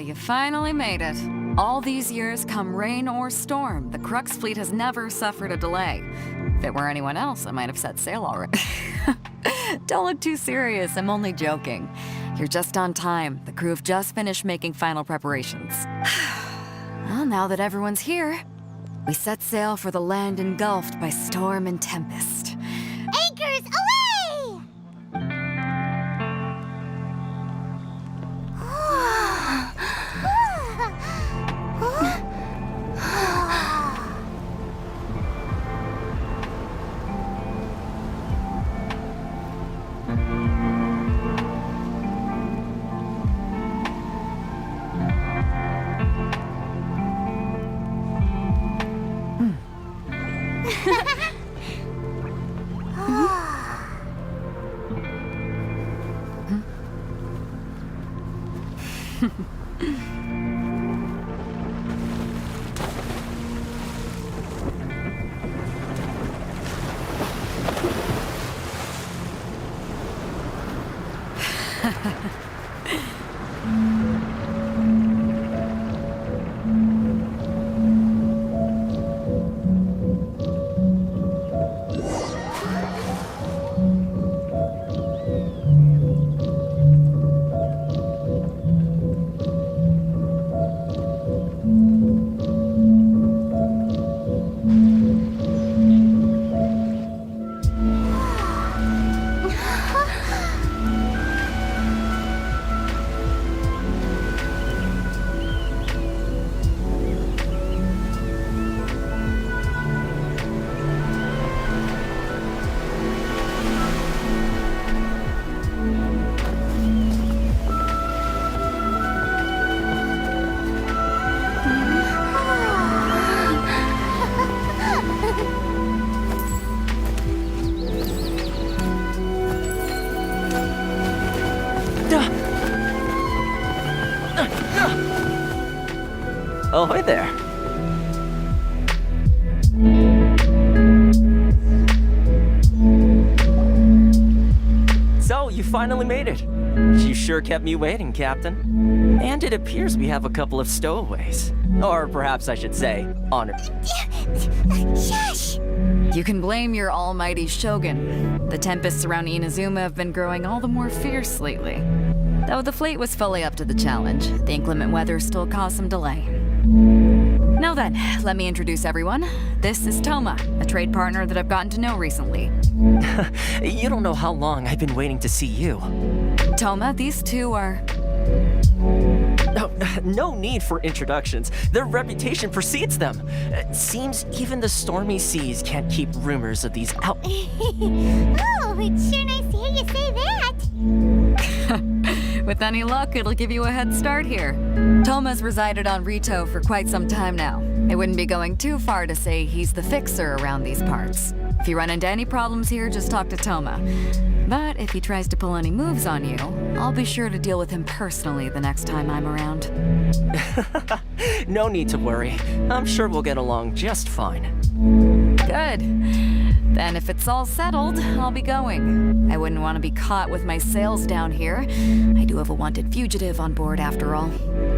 You finally made it. All these years, come rain or storm, the Crux fleet has never suffered a delay. If it were anyone else, I might have set sail already. Don't look too serious, I'm only joking. You're just on time. The crew have just finished making final preparations. Well, now that everyone's here, we set sail for the land engulfed by storm and tempest. Anchors away! Ahoy there. So, you finally made it. You sure kept me waiting, Captain. And it appears we have a couple of stowaways. Or perhaps I should say, honor. Shush! You can blame your almighty shogun. The tempests around Inazuma have been growing all the more fierce lately. Though the fleet was fully up to the challenge, the inclement weather still caused some delay. Now then, let me introduce everyone. This is Toma, a trade partner that I've gotten to know recently. You don't know how long I've been waiting to see you. Toma, these two are... No need for introductions. Their reputation precedes them. Seems even the stormy seas can't keep rumors of these out... Oh, it's sure nice to hear you say that. With any luck, it'll give you a head start here. Toma's resided on Rito for quite some time now. It wouldn't be going too far to say he's the fixer around these parts. If you run into any problems here, just talk to Toma. But if he tries to pull any moves on you, I'll be sure to deal with him personally the next time I'm around. No need to worry. I'm sure we'll get along just fine. Good. Then if it's all settled, I'll be going. I wouldn't want to be caught with my sails down here. I do have a wanted fugitive on board after all.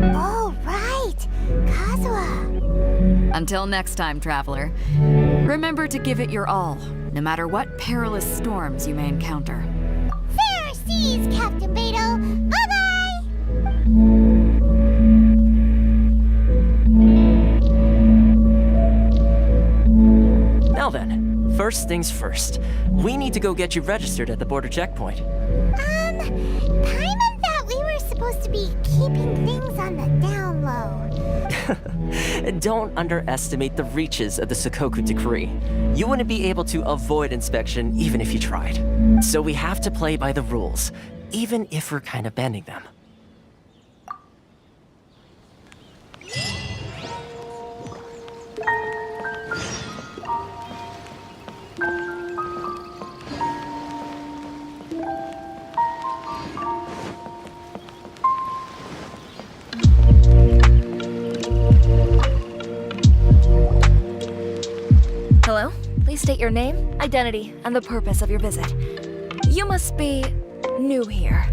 Oh, right. Kazuha. Until next time, traveler. Remember to give it your all, no matter what perilous storms you may encounter. Fair seas, Captain Beto. Bye-bye! Now then, first things first. We need to go get you registered at the border checkpoint. Paimon thought we were supposed to be keeping things on the down low. Don't underestimate the reaches of the Sakoku Decree. You wouldn't be able to avoid inspection even if you tried. So we have to play by the rules, even if we're kind of bending them. Hello? Please state your name, identity, and the purpose of your visit. You must be new here.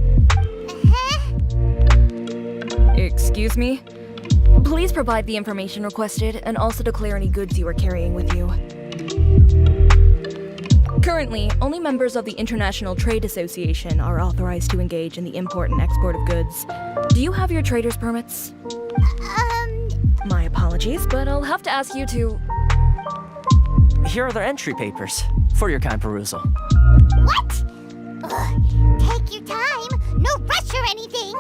Excuse me? Please provide the information requested and also declare any goods you are carrying with you. Currently, only members of the International Trade Association are authorized to engage in the import and export of goods. Do you have your trader's permits? My apologies, but I'll have to ask you to... Here are the entry papers, for your kind perusal. What? Ugh, take your time. No rush or anything.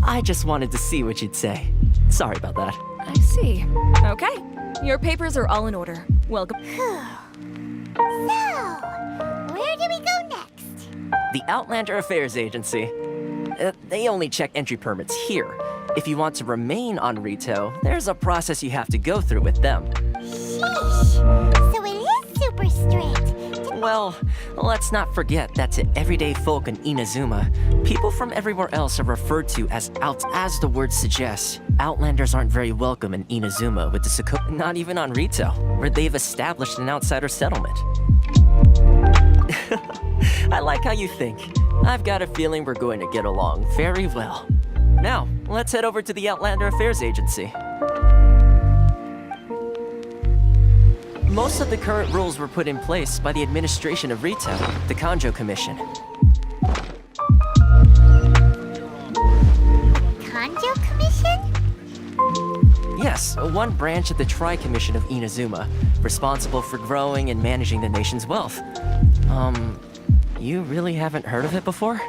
I just wanted to see what you'd say. Sorry about that. I see. Okay. Your papers are all in order. Welcome. So, where do we go next? The Outlander Affairs Agency. They only check entry permits here. If you want to remain on Rito, there's a process you have to go through with them. Sheesh. So it is super strict. Well, let's not forget that to everyday folk in Inazuma, people from everywhere else are referred to as outs. As the word suggests, Outlanders aren't very welcome in Inazuma with the Sakoku, not even on Rito, where they've established an outsider settlement. I like how you think. I've got a feeling we're going to get along very well. Now, let's head over to the Outlander Affairs Agency. Most of the current rules were put in place by the administration of Rito, the Kanjo Commission. Kanjo Commission? Yes, one branch of the Tri-Commission of Inazuma, responsible for growing and managing the nation's wealth. You really haven't heard of it before?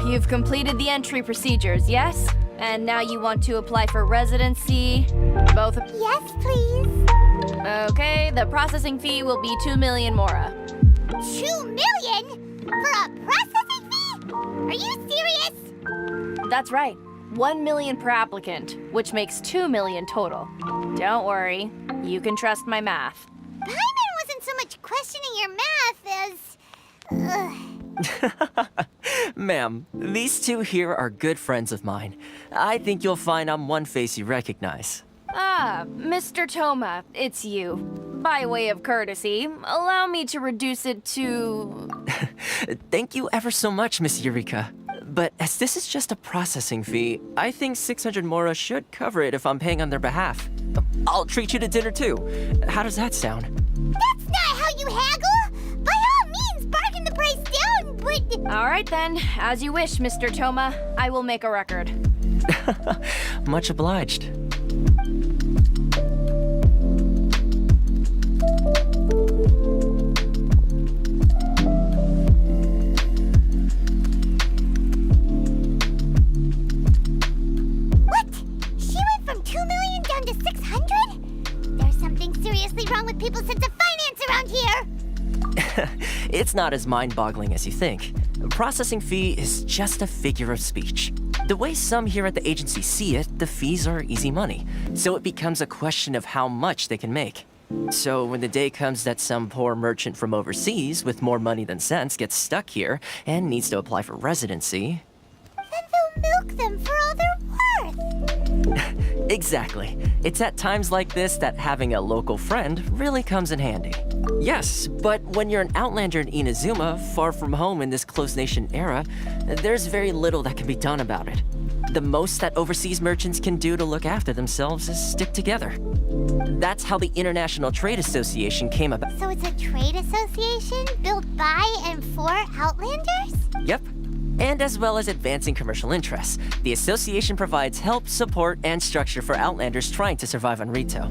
You've completed the entry procedures, yes? And now you want to apply for residency? Both of... Yes, please. Okay, the processing fee will be 2 million mora. 2 million? For a processing fee? Are you serious? That's right. 1 million per applicant, which makes 2 million total. Don't worry, you can trust my math. Paimon wasn't so much questioning your math as... Ma'am, these two here are good friends of mine. I think you'll find I'm one face you recognize. Ah, Mr. Toma, it's you. By way of courtesy, allow me to reduce it to... Thank you ever so much, Miss Eureka. But as this is just a processing fee, I think 600 mora should cover it if I'm paying on their behalf. I'll treat you to dinner too. How does that sound? That's not how you haggle! By all means, bargain the price down, but... All right then, as you wish, Mr. Toma. I will make a record. Much obliged. Wrong with people's sense of finance around here? It's not as mind-boggling as you think. Processing fee is just a figure of speech. The way some here at the agency see it, the fees are easy money, so it becomes a question of how much they can make. So when the day comes that some poor merchant from overseas with more money than sense gets stuck here and needs to apply for residency... Then they'll milk them for all they're worth. Exactly. It's at times like this that having a local friend really comes in handy. Yes, but when you're an outlander in Inazuma, far from home in this closed nation era, there's very little that can be done about it. The most that overseas merchants can do to look after themselves is stick together. That's how the International Trade Association came about. So it's a trade association built by and for outlanders? Yep. And as well as advancing commercial interests, the association provides help, support, and structure for outlanders trying to survive on Rito.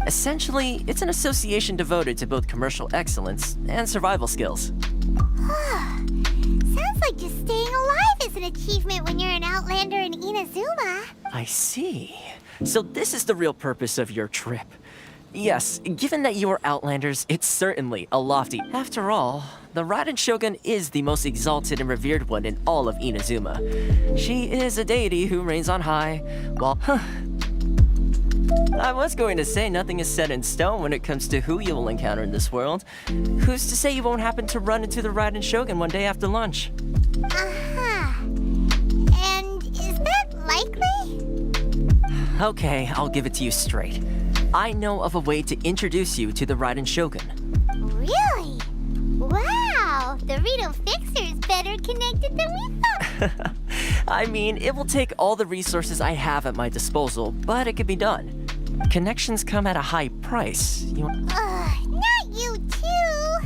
Essentially, it's an association devoted to both commercial excellence and survival skills. Sounds like just staying alive is an achievement when you're an outlander in Inazuma. I see. So this is the real purpose of your trip. Yes, given that you are outlanders, it's certainly a lofty... After all, the Raiden Shogun is the most exalted and revered one in all of Inazuma. She is a deity who reigns on high, while... I was going to say nothing is set in stone when it comes to who you will encounter in this world. Who's to say you won't happen to run into the Raiden Shogun one day after lunch? And is that likely? Okay, I'll give it to you straight. I know of a way to introduce you to the Raiden Shogun. Really? Wow, the Rito Fixer is better connected than we thought. I mean, it will take all the resources I have at my disposal, but it can be done. Connections come at a high price. Not you too!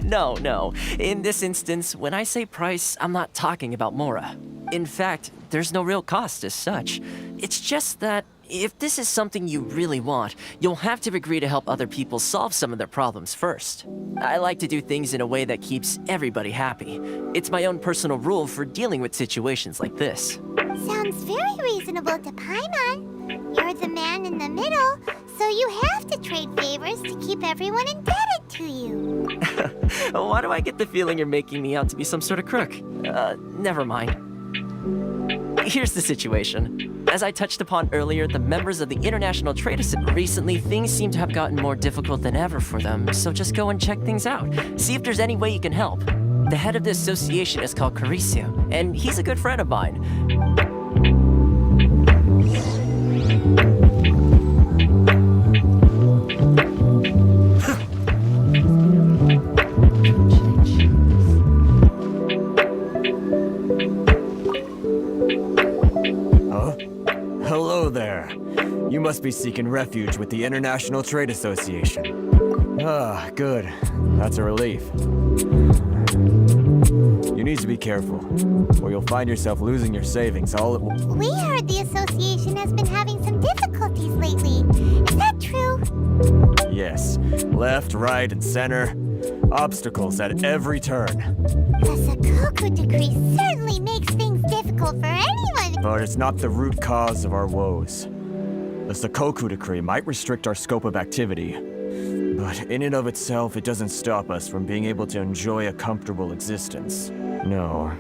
No. In this instance, when I say price, I'm not talking about mora. In fact, there's no real cost as such. It's just that if this is something you really want, you'll have to agree to help other people solve some of their problems first. I like to do things in a way that keeps everybody happy. It's my own personal rule for dealing with situations like this. Sounds very reasonable to Paimon. You're the man in the middle, so you have to trade favors to keep everyone indebted to you. Why do I get the feeling you're making me out to be some sort of crook? Never mind. Here's the situation. As I touched upon earlier, the members of the International Trade Association, recently things seem to have gotten more difficult than ever for them, so just go and check things out. See if there's any way you can help. The head of the association is called Carisio, and he's a good friend of mine. Hello there. You must be seeking refuge with the International Trade Association. Ah, good. That's a relief. You need to be careful, or you'll find yourself losing your savings all at once. We heard the association has been having some difficulties lately. Is that true? Yes. Left, right, and center. Obstacles at every turn. The Sakoku decree certainly makes things difficult for anyone. But it's not the root cause of our woes. The Sakoku Decree might restrict our scope of activity, but in and of itself, it doesn't stop us from being able to enjoy a comfortable existence. No.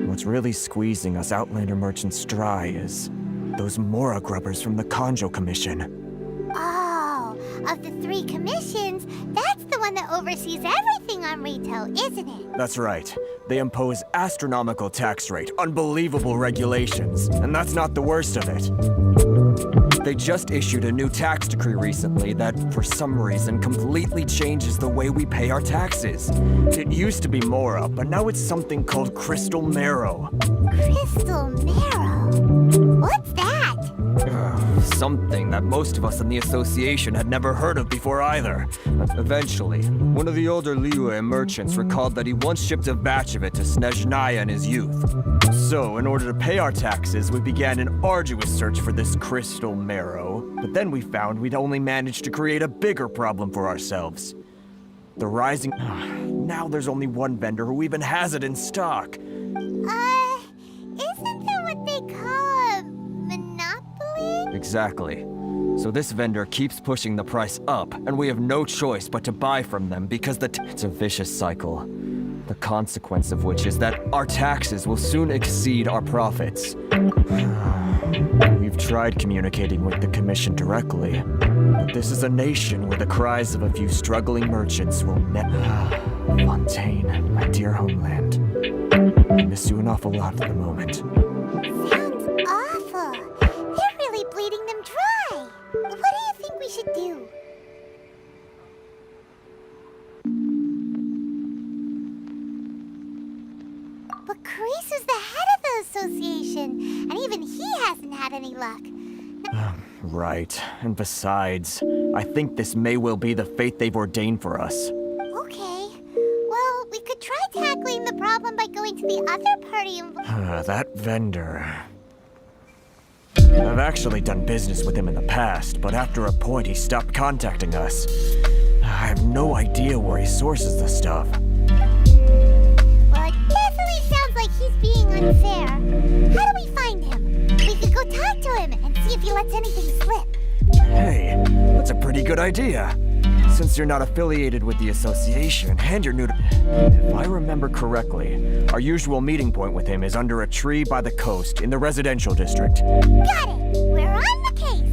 What's really squeezing us Outlander merchants dry is those Mora grubbers from the Kanjo Commission. Oh, of the 3 commissions, that's the one that oversees everything on Rito, isn't it? That's right. They impose astronomical tax rate, unbelievable regulations, and that's not the worst of it. They just issued a new tax decree recently that, for some reason, completely changes the way we pay our taxes. It used to be Mora, but now it's something called Crystal Marrow. Crystal Marrow? What's that? Something that most of us in the association had never heard of before either. Eventually, one of the older Liyue merchants recalled that he once shipped a batch of it to Snezhnaya in his youth. So, in order to pay our taxes, we began an arduous search for this crystal marrow. But then we found we'd only managed to create a bigger problem for ourselves. The rising... Now there's only one vendor who even has it in stock. Isn't that what they call a monopoly? Exactly. So this vendor keeps pushing the price up, and we have no choice but to buy from them because it's a vicious cycle. The consequence of which is that our taxes will soon exceed our profits. We've tried communicating with the Commission directly, but this is a nation where the cries of a few struggling merchants will never... Fontaine, my dear homeland. I miss you an awful lot at the moment. Sounds awful. They're really bleeding them dry. What do you think we should do? But Carisu's the head of the association, and even he hasn't had any luck. Right. And besides, I think this may well be the fate they've ordained for us. Okay. Well, we could try tackling the problem by going to the other party involved. That vendor... I've actually done business with him in the past, but after a point he stopped contacting us. I have no idea where he sources the stuff. Well, it definitely sounds like he's being unfair. How do we find him? We could go talk to him and see if he lets anything slip. Hey, that's a pretty good idea. Since you're not affiliated with the association, and you're new to... If I remember correctly, our usual meeting point with him is under a tree by the coast in the residential district. Got it! We're on the case!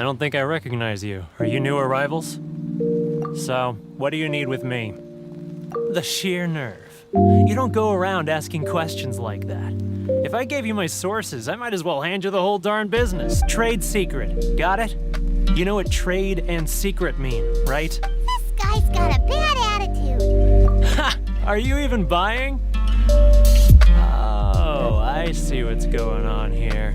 I don't think I recognize you. Are you new arrivals? So, what do you need with me? The sheer nerve. You don't go around asking questions like that. If I gave you my sources, I might as well hand you the whole darn business. Trade secret. Got it? You know what trade and secret mean, right? This guy's got a bad attitude. Ha! Are you even buying? Oh, I see what's going on here.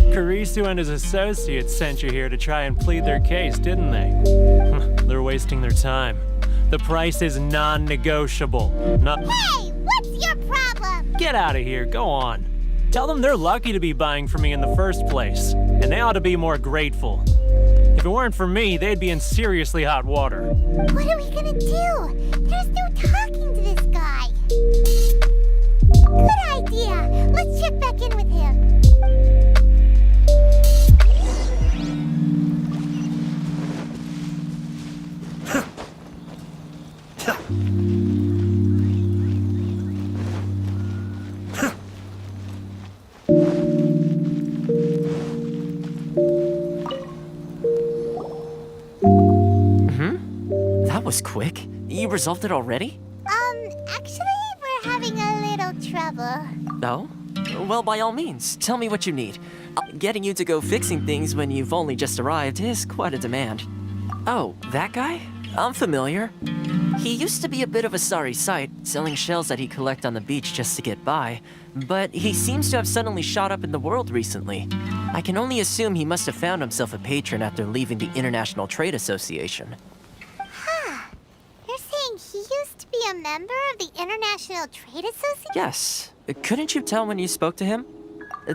Carisu and his associates sent you here to try and plead their case, didn't they? They're wasting their time. The price is non-negotiable. Hey, what's your problem? Get out of here, go on. Tell them they're lucky to be buying from me in the first place, and they ought to be more grateful. If it weren't for me, they'd be in seriously hot water. What are we gonna do? There's no talking to this guy. Good idea. Let's check back in with him. That was quick. You resolved it already? Actually, we're having a little trouble. Oh? Well, by all means, tell me what you need. Getting you to go fixing things when you've only just arrived is quite a demand. Oh, that guy? I'm familiar. He used to be a bit of a sorry sight, selling shells that he'd collect on the beach just to get by, but he seems to have suddenly shot up in the world recently. I can only assume he must have found himself a patron after leaving the International Trade Association. Huh. You're saying he used must be a member of the International Trade Association? Yes. Couldn't you tell when you spoke to him?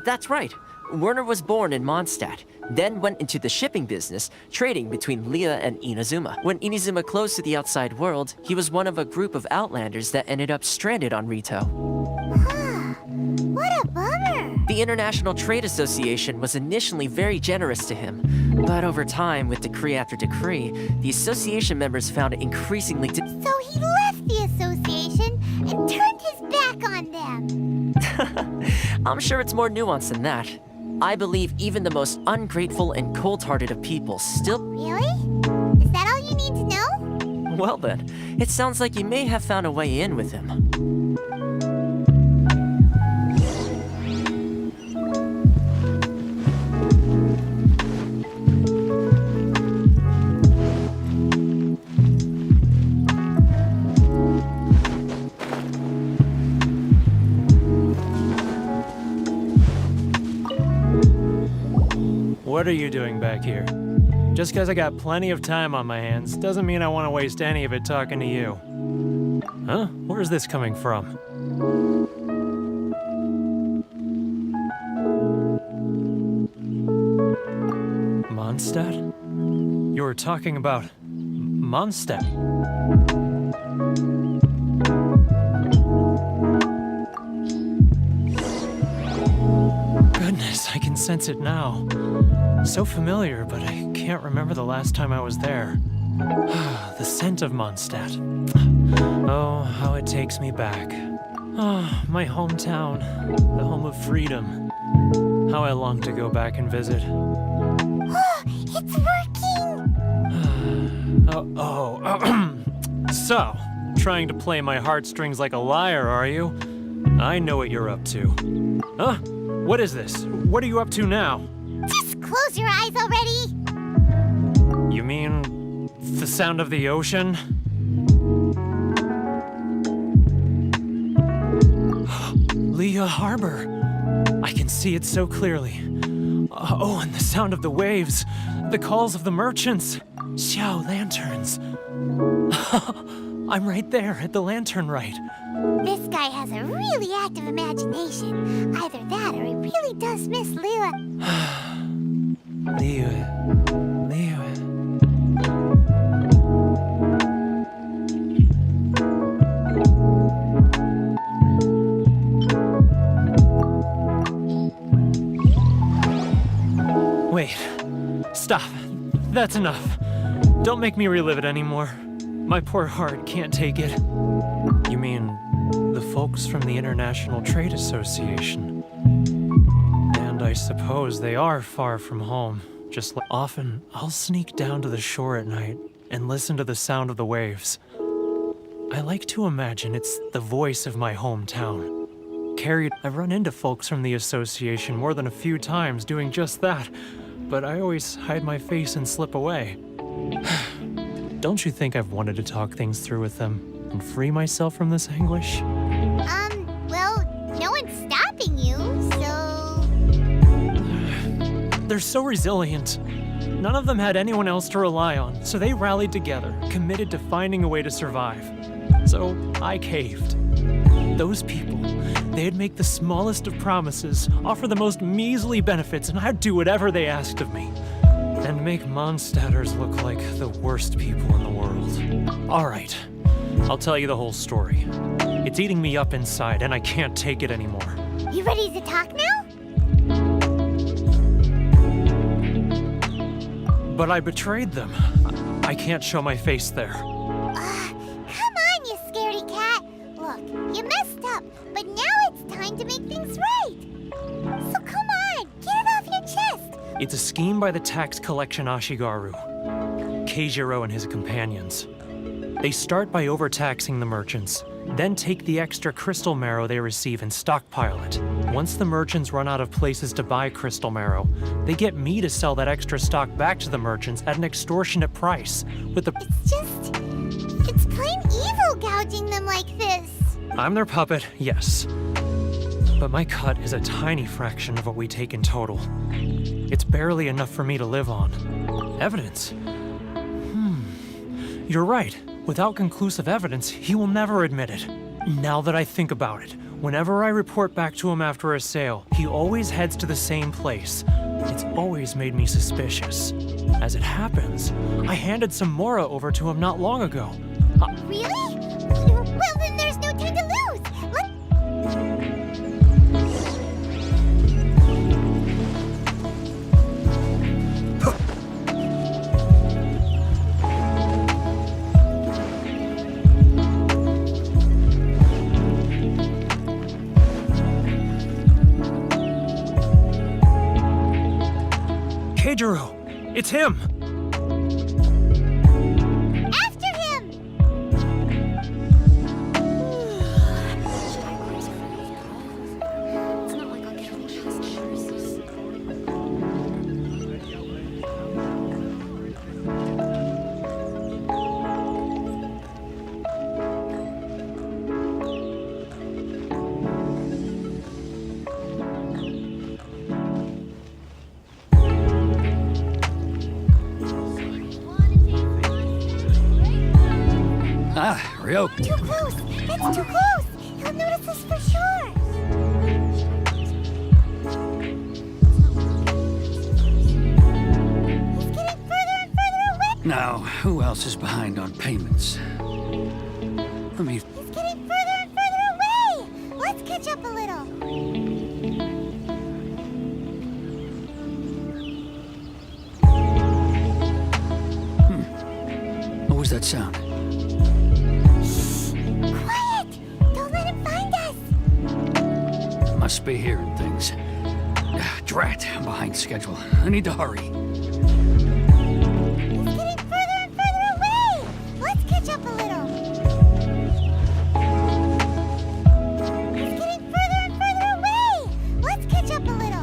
That's right. Werner was born in Mondstadt, then went into the shipping business, trading between Leah and Inazuma. When Inazuma closed to the outside world, he was one of a group of outlanders that ended up stranded on Rito. What a bummer! The International Trade Association was initially very generous to him, but over time, with decree after decree, the association members found it increasingly So he left the association and turned his back on them. I'm sure it's more nuanced than that. I believe even the most ungrateful and cold-hearted of people still... Really? Is that all you need to know? Well then, it sounds like you may have found a way in with him. What are you doing back here? Just because I got plenty of time on my hands doesn't mean I want to waste any of it talking to you. Huh? Where's this coming from? Mondstadt? You were talking about Mondstadt. Goodness, I can sense it now. So familiar, but I can't remember the last time I was there. The scent of Mondstadt. Oh, how it takes me back. Oh, my hometown, the home of freedom. How I long to go back and visit. It's working! So, trying to play my heartstrings like a liar, are you? I know what you're up to. Huh? What is this? What are you up to now? Just close your eyes already! You mean the sound of the ocean? Leah Harbor. I can see it so clearly. Oh, and the sound of the waves. The calls of the merchants. Xiao lanterns. I'm right there at the lantern right. This guy has a really active imagination. Either that or he really does miss Leah. Leah. Wait. Stop. That's enough. Don't make me relive it anymore. My poor heart can't take it. You mean the folks from the International Trade Association? And I suppose they are far from home. Just like often, I'll sneak down to the shore at night and listen to the sound of the waves. I like to imagine it's the voice of my hometown. I've run into folks from the association more than a few times doing just that, but I always hide my face and slip away. Don't you think I've wanted to talk things through with them and free myself from this anguish? Well, no one's stopping you, so... They're so resilient. None of them had anyone else to rely on, so they rallied together, committed to finding a way to survive. So I caved. Those people, they'd make the smallest of promises, offer the most measly benefits, and I'd do whatever they asked of me. And make Mondstadters look like the worst people in the world. All right, I'll tell you the whole story. It's eating me up inside, and I can't take it anymore. You ready to talk now? But I betrayed them. I can't show my face there. Come on, you scaredy cat. Look, you messed up, but now it's time to make things right. So come on, get it off your chest. It's a scheme by the tax collection Ashigaru, Keijiro and his companions. They start by overtaxing the merchants, then take the extra crystal marrow they receive and stockpile it. Once the merchants run out of places to buy crystal marrow, they get me to sell that extra stock back to the merchants at an extortionate price, with the— It's plain evil gouging them like this. I'm their puppet, yes. But my cut is a tiny fraction of what we take in total. It's barely enough for me to live on. Evidence? You're right. Without conclusive evidence, he will never admit it. Now that I think about it, whenever I report back to him after a sale, he always heads to the same place. It's always made me suspicious. As it happens, I handed some Mora over to him not long ago. Really? Well, then there's no time to lose. Keijiro, it's him! After him! Ryo. Too close! That's too close! He'll notice us for sure! He's getting further and further away! Now, who else is behind on payments? Let me... He's getting further and further away! Let's catch up a little. What was that sound? Must be hearing things. Drat, I'm behind schedule. I need to hurry. He's getting further and further away! Let's catch up a little. He's getting further and further away! Let's catch up a little.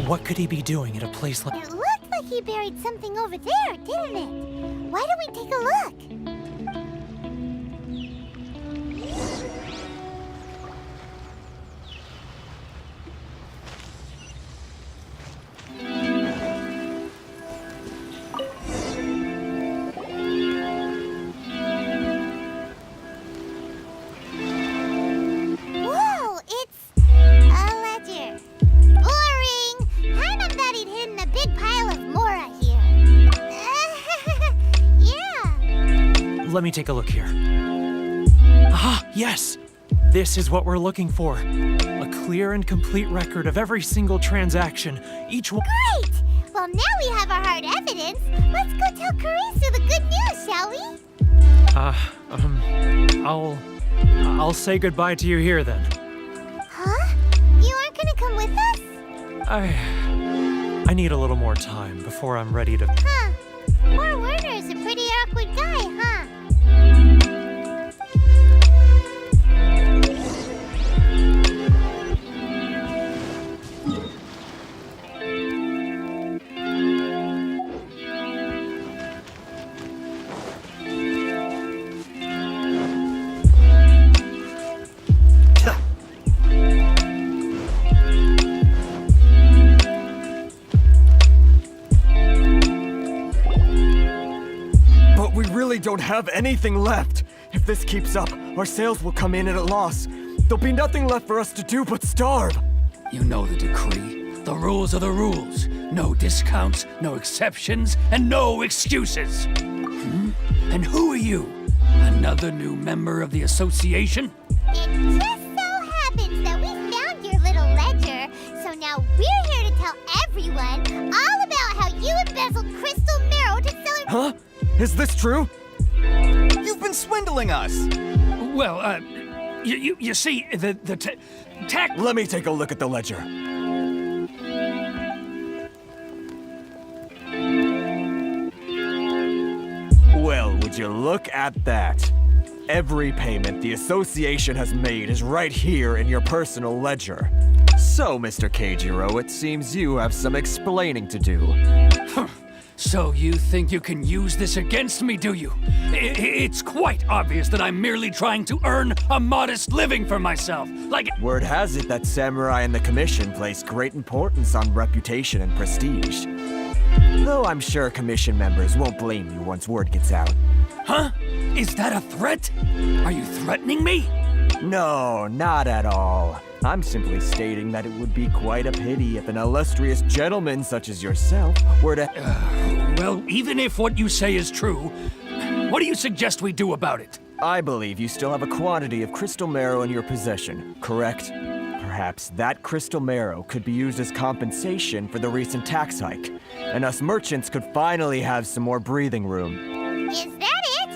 What could he be doing at a place like... It looked like he buried something over there, didn't it? Why don't we take a look? Whoa, it's a ledger. Boring! Paimon thought he'd hidden a big pile of Mora here. Yeah. Let me take a look here. Ah, yes! This is what we're looking for. A clear and complete record of every single transaction, each one... Great! Well, now we have our hard evidence. Let's go tell Karisu the good news, shall we? I'll say goodbye to you here then. Huh? You aren't gonna come with us? I need a little more time before I'm ready to... Huh. Poor Werner's a pretty awkward guy, huh? Don't have anything left. If this keeps up, our sales will come in at a loss. There'll be nothing left for us to do but starve. You know the decree. The rules are the rules. No discounts, no exceptions, and no excuses. And who are you? Another new member of the association? It just so happens that we found your little ledger, so now we're here to tell everyone all about how you embezzled crystal marrow to sell it. Huh? Is this true? You've been swindling us! Well, you see, the tech... Let me take a look at the ledger. Well, would you look at that? Every payment the association has made is right here in your personal ledger. So, Mr. Keijiro, it seems you have some explaining to do. So you think you can use this against me, do you? It's quite obvious that I'm merely trying to earn a modest living for myself. Like... Word has it that samurai in the commission place great importance on reputation and prestige. Though I'm sure commission members won't blame you once word gets out. Huh? Is that a threat? Are you threatening me? No, not at all. I'm simply stating that it would be quite a pity if an illustrious gentleman such as yourself were to... Well, even if what you say is true, what do you suggest we do about it? I believe you still have a quantity of crystal marrow in your possession, correct? Perhaps that crystal marrow could be used as compensation for the recent tax hike, and us merchants could finally have some more breathing room. Is that it?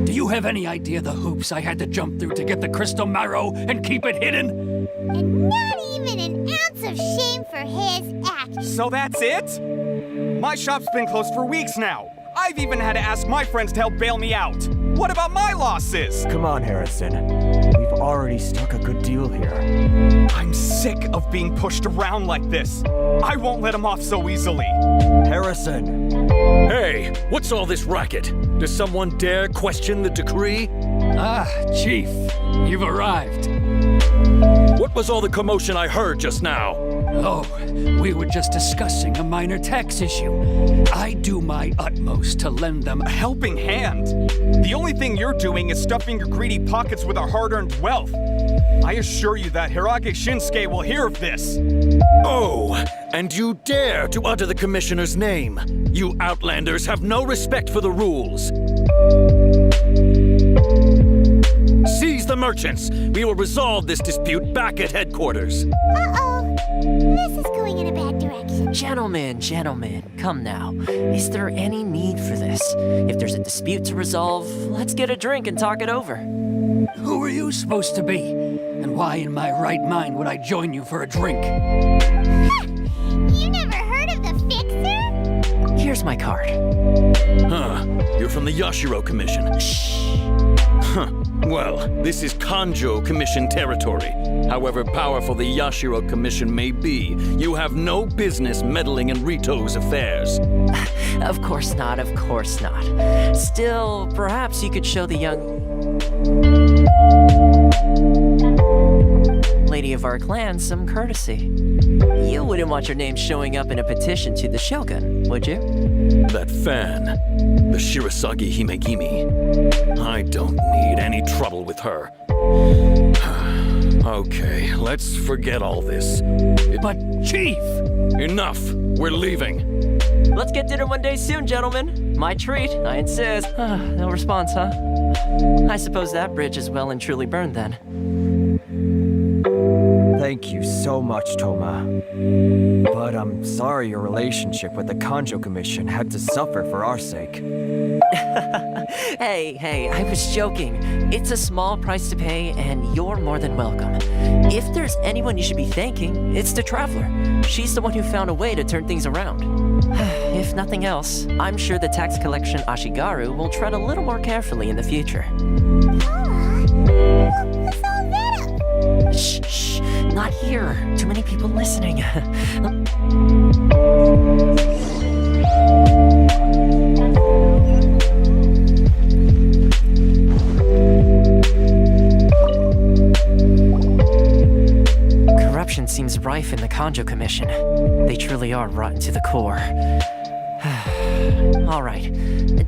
Do you have any idea the hoops I had to jump through to get the crystal marrow and keep it hidden? And not even an ounce of shame for his act. So that's it? My shop's been closed for weeks now. I've even had to ask my friends to help bail me out. What about my losses? Come on, Harrison. We've already stuck a good deal here. I'm sick of being pushed around like this. I won't let him off so easily. Harrison! Hey, what's all this racket? Does someone dare question the decree? Ah, Chief, you've arrived. What was all the commotion I heard just now? Oh, we were just discussing a minor tax issue. I do my utmost to lend them a helping hand. The only thing you're doing is stuffing your greedy pockets with our hard-earned wealth. I assure you that Hirage Shinsuke will hear of this. Oh, and you dare to utter the commissioner's name. You outlanders have no respect for the rules. Seize the merchants. We will resolve this dispute back at headquarters. Uh-oh. This is going in a bad direction. Gentlemen, come now. Is there any need for this? If there's a dispute to resolve, let's get a drink and talk it over. Who are you supposed to be? And why in my right mind would I join you for a drink? You never heard of the Fixer? Here's my card. Huh. You're from the Yashiro Commission. Shh. Huh. Well, this is Kanjo Commission territory. However powerful the Yashiro Commission may be, you have no business meddling in Rito's affairs. Of course not. Still, perhaps you could show the young lady of our clan some courtesy. You wouldn't want your name showing up in a petition to the Shogun, would you? That fan, the Shirasagi Himegimi. I don't need any trouble with her. Okay, let's forget all this. But, Chief! Enough! We're leaving. Let's get dinner one day soon, gentlemen. My treat, I insist. No response, huh? I suppose that bridge is well and truly burned then. Thank you so much, Toma. But I'm sorry your relationship with the Kanjo Commission had to suffer for our sake. Hey, I was joking. It's a small price to pay, and you're more than welcome. If there's anyone you should be thanking, it's the Traveler. She's the one who found a way to turn things around. If nothing else, I'm sure the tax collection Ashigaru will tread a little more carefully in the future. What's all that up? Shh, not here. Too many people listening. Corruption seems rife in the Kanjo Commission. They truly are rotten to the core. All right,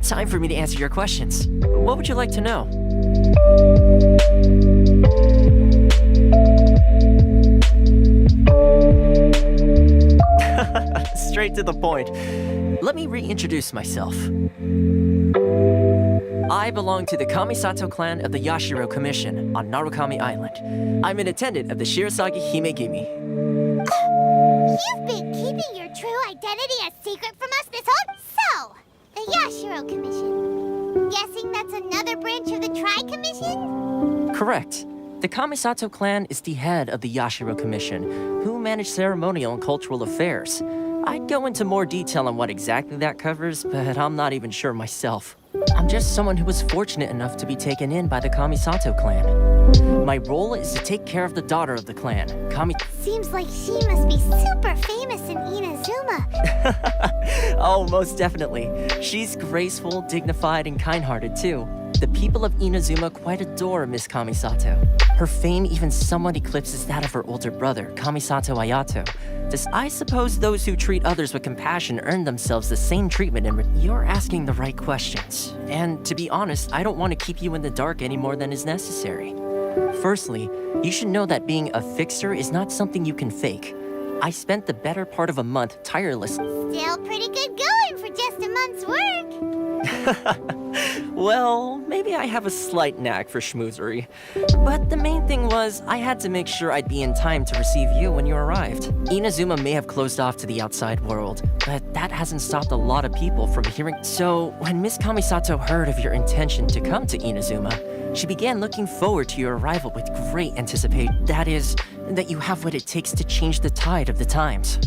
time for me to answer your questions. What would you like to know? Straight to the point. Let me reintroduce myself. I belong to the Kamisato clan of the Yashiro Commission on Narukami Island. I'm an attendant of the Shirasagi Himegimi. You've been keeping your true identity a secret from us this whole... So, the Yashiro Commission. Guessing that's another branch of the Tri-Commission? Correct. The Kamisato clan is the head of the Yashiro Commission, who manage ceremonial and cultural affairs. I'd go into more detail on what exactly that covers, but I'm not even sure myself. I'm just someone who was fortunate enough to be taken in by the Kamisato clan. My role is to take care of the daughter of the clan, Seems like she must be super famous in Inazuma. Oh, most definitely. She's graceful, dignified, and kind-hearted too. The people of Inazuma quite adore Miss Kamisato. Her fame even somewhat eclipses that of her older brother, Kamisato Ayato. I suppose those who treat others with compassion earn themselves the same treatment You're asking the right questions. And to be honest, I don't want to keep you in the dark any more than is necessary. Firstly, you should know that being a fixer is not something you can fake. I spent the better part of a month tirelessly. Still pretty good going for just a month's work. Well, maybe I have a slight knack for schmoozery. But the main thing was, I had to make sure I'd be in time to receive you when you arrived. Inazuma may have closed off to the outside world, but that hasn't stopped a lot of people from hearing. So, when Miss Kamisato heard of your intention to come to Inazuma, she began looking forward to your arrival with great anticipation. That is, that you have what it takes to change the tide of the times.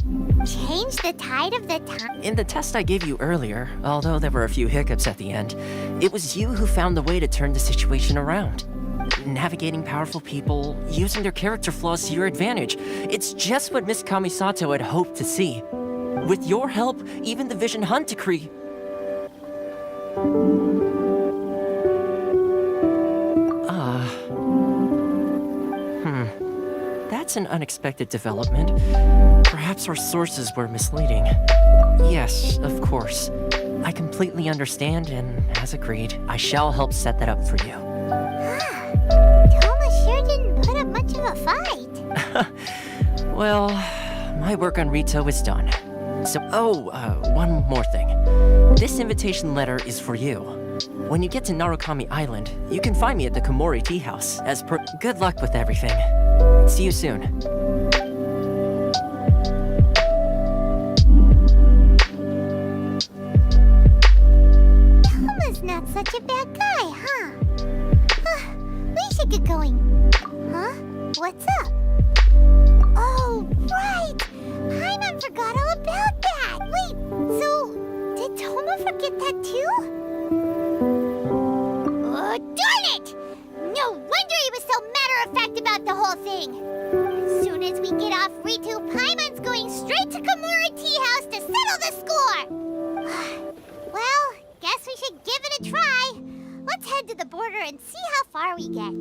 Change the tide of the time? In the test I gave you earlier, although there were a few hiccups at the end, it was you who found the way to turn the situation around. Navigating powerful people, using their character flaws to your advantage. It's just what Miss Kamisato had hoped to see. With your help, even the Vision Hunt decree... That's an unexpected development. Perhaps our sources were misleading. Yes, of course. I completely understand, and as agreed, I shall help set that up for you. Thomas sure didn't put up much of a fight. Well, my work on Rito is done. So, one more thing. This invitation letter is for you. When you get to Narukami Island, you can find me at the Komori Tea House. Good luck with everything. See you soon. Toma's not such a bad guy, huh? We should get going. Huh? What's up? Oh, right! Paimon forgot all about that! Wait, so did Toma forget that too? Oh, darn it! No wonder he was so matter-of-fact about the whole thing. As soon as we get off Ritu, Paimon's going straight to Komori Tea House to settle the score. Well, guess we should give it a try. Let's head to the border and see how far we get.